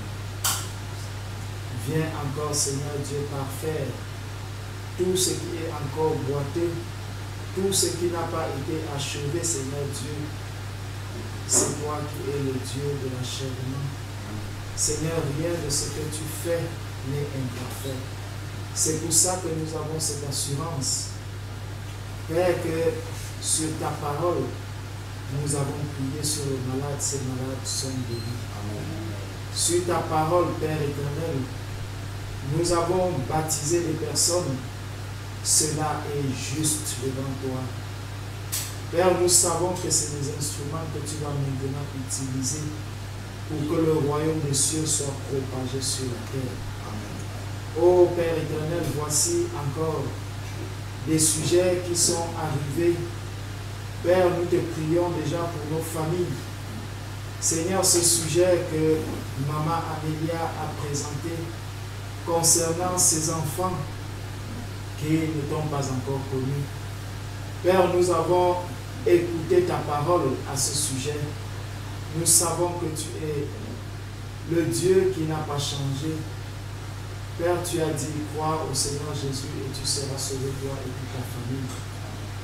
Viens encore, Seigneur Dieu, parfaire tout ce qui est encore boiteux, tout ce qui n'a pas été achevé, Seigneur Dieu. C'est toi qui es le Dieu de l'achèvement. Seigneur, rien de ce que tu fais n'est imparfait. C'est pour ça que nous avons cette assurance. Père, que sur ta parole, nous avons prié sur les malades, ces malades sont guéris. Amen. Sur ta parole, Père éternel, nous avons baptisé les personnes. Cela est juste devant toi. Père, nous savons que c'est des instruments que tu vas maintenant utiliser pour que le royaume des cieux soit propagé sur la terre. Amen. Ô Père éternel, voici encore des sujets qui sont arrivés. Père, nous te prions déjà pour nos familles. Seigneur, ce sujet que Maman Amélia a présenté concernant ses enfants qui ne t'ont pas encore connus. Père, nous avons écouté ta parole à ce sujet. Nous savons que tu es le Dieu qui n'a pas changé. Père, tu as dit, crois au Seigneur Jésus et tu seras sauvé, toi et toute ta famille.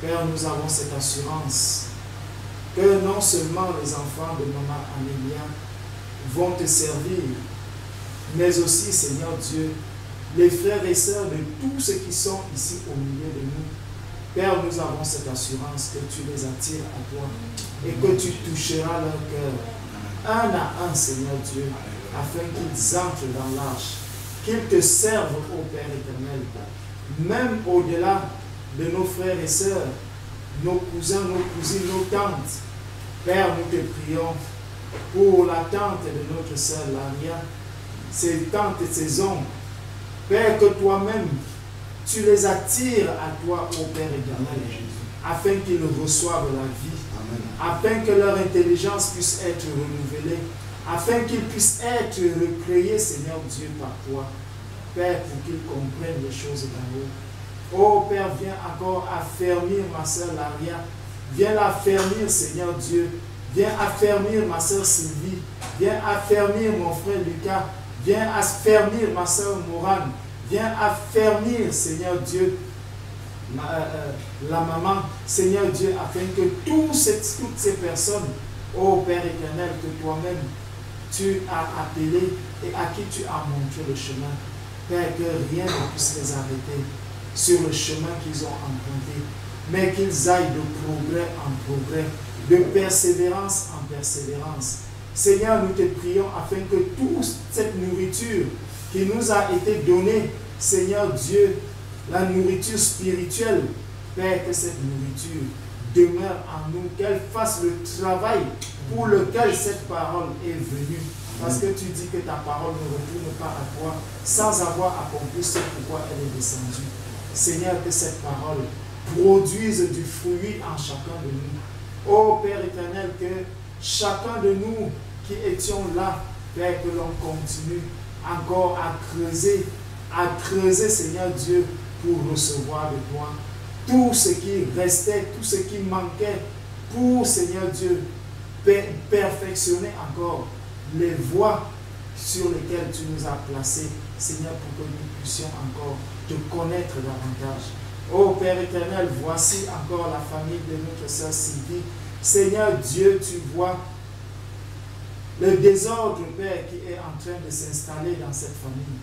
Père, nous avons cette assurance que non seulement les enfants de Maman Amélia vont te servir, mais aussi, Seigneur Dieu, les frères et sœurs de tous ceux qui sont ici au milieu de nous. Père, nous avons cette assurance que tu les attires à toi et que tu toucheras leur cœur, un à un, Seigneur Dieu, afin qu'ils entrent dans l'arche, qu'ils te servent, ô Père éternel, même au-delà de nos frères et sœurs, nos cousins, nos cousines, nos tantes. Père, nous te prions pour la tante de notre sœur Laria, ses tantes et ses oncles. Père, que toi-même, tu les attires à toi, ô Père éternel, afin qu'ils reçoivent la vie, afin que leur intelligence puisse être renouvelée, afin qu'ils puissent être recréés, Seigneur Dieu, par toi. Père, pour qu'ils comprennent les choses d'en haut. Oh Père, viens encore affermir ma soeur Laria. Viens l'affermir, Seigneur Dieu. Viens affermir ma soeur Sylvie. Viens affermir mon frère Lucas. Viens affermir ma soeur Morane. Viens affermir, Seigneur Dieu, la maman, Seigneur Dieu, afin que toutes ces personnes, ô Père éternel, que toi-même, tu as appelés et à qui tu as montré le chemin. Père, que rien ne puisse les arrêter sur le chemin qu'ils ont emprunté, mais qu'ils aillent de progrès en progrès, de persévérance en persévérance. Seigneur, nous te prions afin que toute cette nourriture qui nous a été donnée, Seigneur Dieu, la nourriture spirituelle, Père, que cette nourriture demeure en nous, qu'elle fasse le travail pour lequel cette parole est venue. Parce que tu dis que ta parole ne retourne pas à toi sans avoir accompli ce pourquoi elle est descendue. Seigneur, que cette parole produise du fruit en chacun de nous. Ô Père éternel, que chacun de nous qui étions là, Père, que l'on continue encore à creuser, Seigneur Dieu, pour recevoir de toi tout ce qui restait, tout ce qui manquait, pour, Seigneur Dieu, perfectionner encore les voies sur lesquelles tu nous as placés, Seigneur, pour que nous puissions encore te connaître davantage. Ô Père éternel, voici encore la famille de notre sœur Sylvie. Seigneur Dieu, tu vois le désordre, Père, qui est en train de s'installer dans cette famille.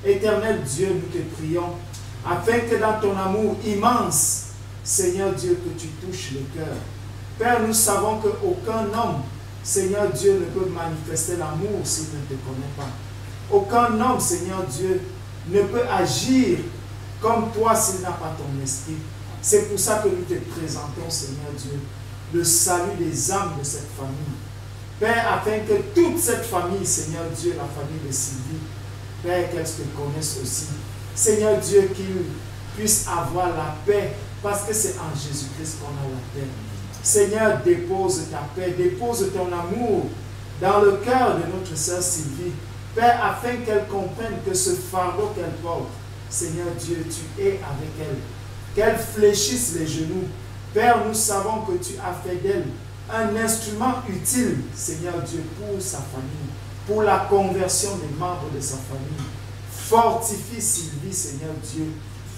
Éternel Dieu, nous te prions, afin que dans ton amour immense, Seigneur Dieu, que tu touches le cœur. Père, nous savons qu'aucun homme, Seigneur Dieu, ne peut manifester l'amour s'il ne te connaît pas. Aucun homme, Seigneur Dieu, ne peut agir comme toi s'il n'a pas ton esprit. C'est pour ça que nous te présentons, Seigneur Dieu, le salut des âmes de cette famille. Père, afin que toute cette famille, Seigneur Dieu, la famille de Sylvie, Père, qu'elle te connaisse aussi. Seigneur Dieu, qu'ils puissent avoir la paix, parce que c'est en Jésus-Christ qu'on a la paix. Seigneur, dépose ta paix, dépose ton amour dans le cœur de notre sœur Sylvie. Père, afin qu'elle comprenne que ce fardeau qu'elle porte, Seigneur Dieu, tu es avec elle. Qu'elle fléchisse les genoux. Père, nous savons que tu as fait d'elle un instrument utile, Seigneur Dieu, pour sa famille, pour la conversion des membres de sa famille. Fortifie Sylvie, Seigneur Dieu.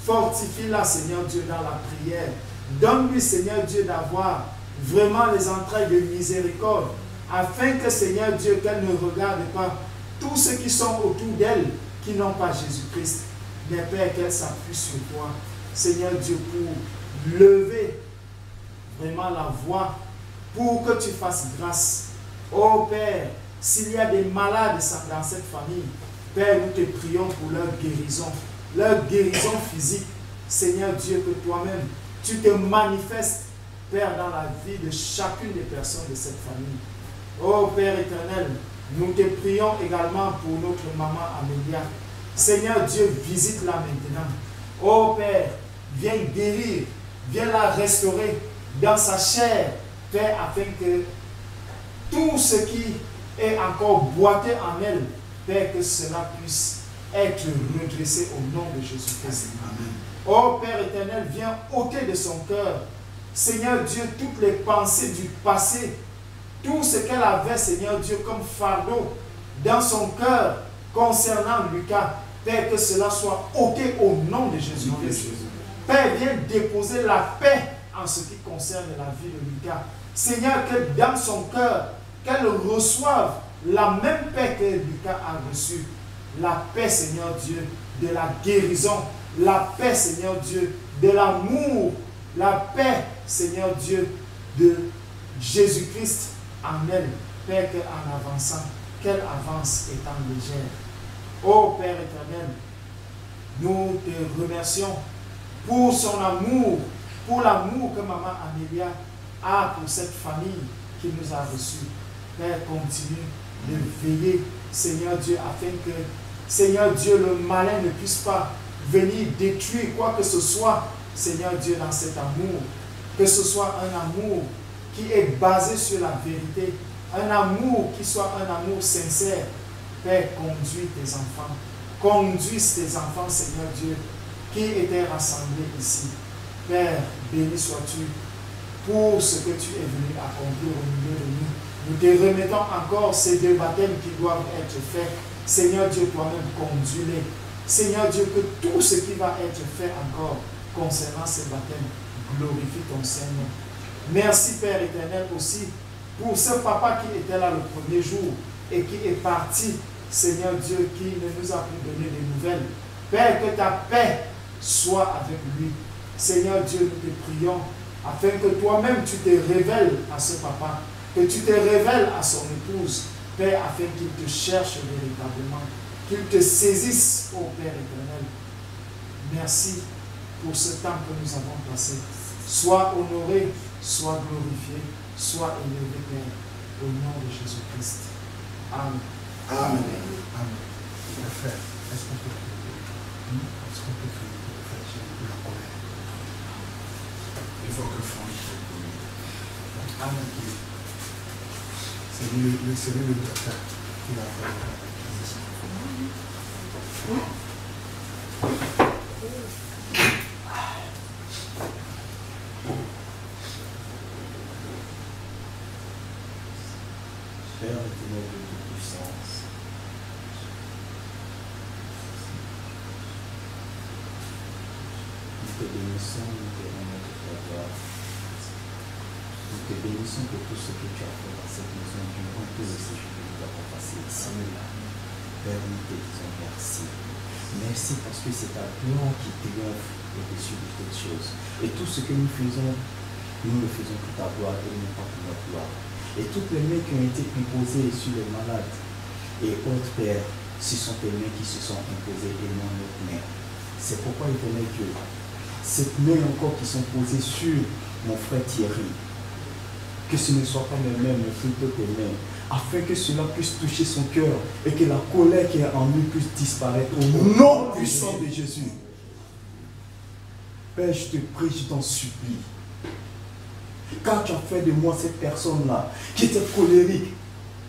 Fortifie-la, Seigneur Dieu, dans la prière. Donne-lui, Seigneur Dieu, d'avoir vraiment les entrailles de miséricorde, afin que, Seigneur Dieu, qu'elle ne regarde pas tous ceux qui sont autour d'elle, qui n'ont pas Jésus-Christ. Mais Père, qu'elle s'appuie sur toi, Seigneur Dieu, pour lever vraiment la voix, pour que tu fasses grâce. Oh Père, s'il y a des malades dans cette famille, Père, nous te prions pour leur guérison physique. Seigneur Dieu, que toi-même, tu te manifestes, Père, dans la vie de chacune des personnes de cette famille. Oh Père éternel, nous te prions également pour notre maman Amélia. Seigneur Dieu, visite-la maintenant. Oh Père, viens guérir, viens la restaurer dans sa chair, Père, afin que tout ce qui est encore boité en elle, Père, que cela puisse être redressé au nom de Jésus-Christ. Oh Père éternel, viens ôter de son cœur, Seigneur Dieu, toutes les pensées du passé, tout ce qu'elle avait, Seigneur Dieu, comme fardeau dans son cœur concernant Lucas. Père, que cela soit ôté au nom de Jésus-Christ. Père, viens déposer la paix en ce qui concerne la vie de Lucas. Seigneur, que dans son cœur, qu'elle reçoive la même paix que Lucas a reçue. La paix, Seigneur Dieu, de la guérison. La paix, Seigneur Dieu, de l'amour. La paix, Seigneur Dieu, de Jésus-Christ en elle. Père, qu'en avançant, qu'elle avance étant légère. Ô Père éternel, nous te remercions pour son amour, pour l'amour que maman Amélia a pour cette famille qui nous a reçus. Père, continue de veiller, Seigneur Dieu, afin que, Seigneur Dieu, le malin ne puisse pas venir détruire quoi que ce soit, Seigneur Dieu, dans cet amour. Que ce soit un amour qui est basé sur la vérité, un amour qui soit un amour sincère. Père, conduis tes enfants. Conduis tes enfants, Seigneur Dieu, qui étaient rassemblés ici. Père, béni sois-tu pour ce que tu es venu accomplir au milieu de nous. Nous te remettons encore ces 2 baptêmes qui doivent être faits. Seigneur Dieu, toi-même, conduis-les. Seigneur Dieu, que tout ce qui va être fait encore concernant ces baptêmes glorifie ton Seigneur. Merci, Père éternel, aussi pour ce papa qui était là le premier jour. et qui est parti, Seigneur Dieu, qui ne nous a plus donné de nouvelles. Père, que ta paix soit avec lui. Seigneur Dieu, nous te prions afin que toi-même tu te révèles à ce papa, que tu te révèles à son épouse, Père, afin qu'il te cherche véritablement, qu'il te saisisse, ô Père éternel. Merci pour ce temps que nous avons passé. Sois honoré, sois glorifié, sois élevé, Père, au nom de Jésus-Christ. Amen. Amen. Amen. Mes frères, est-ce qu'on peut prier? Est-ce qu'on peut prier pour le frère? J'ai un peu la colère. Il faut que Franck prie. Amen. C'est lui le docteur qui va faire la Père éternel de toute puissance, nous te bénissons, nous te rendons toute la gloire. Nous te bénissons pour tout ce que tu as fait dans cette maison durant tout le séjour que nous avons passé ici. Père, nous te disons merci. Merci parce que c'est ta gloire qui triomphe au-dessus de toutes choses. Et tout ce que nous faisons, nous le faisons pour ta gloire et non pas pour notre gloire. Et toutes les mains qui ont été imposées sur les malades et autres, Père, ce sont tes mains qui se sont imposées et non notre main. C'est pourquoi, éternel Dieu, cette main encore qui sont posées sur mon frère Thierry, que ce ne soit pas mes mains, mais plutôt tes mains, afin que cela puisse toucher son cœur et que la colère qui est en lui puisse disparaître au nom puissant de Jésus. Père, je te prie, je t'en supplie. Car tu as fait de moi cette personne-là, qui était colérique,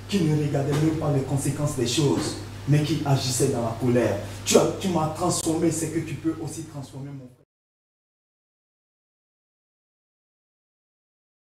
qui ne regardait même pas les conséquences des choses, mais qui agissait dans la colère. Tu m'as transformé, c'est que tu peux aussi transformer mon frère.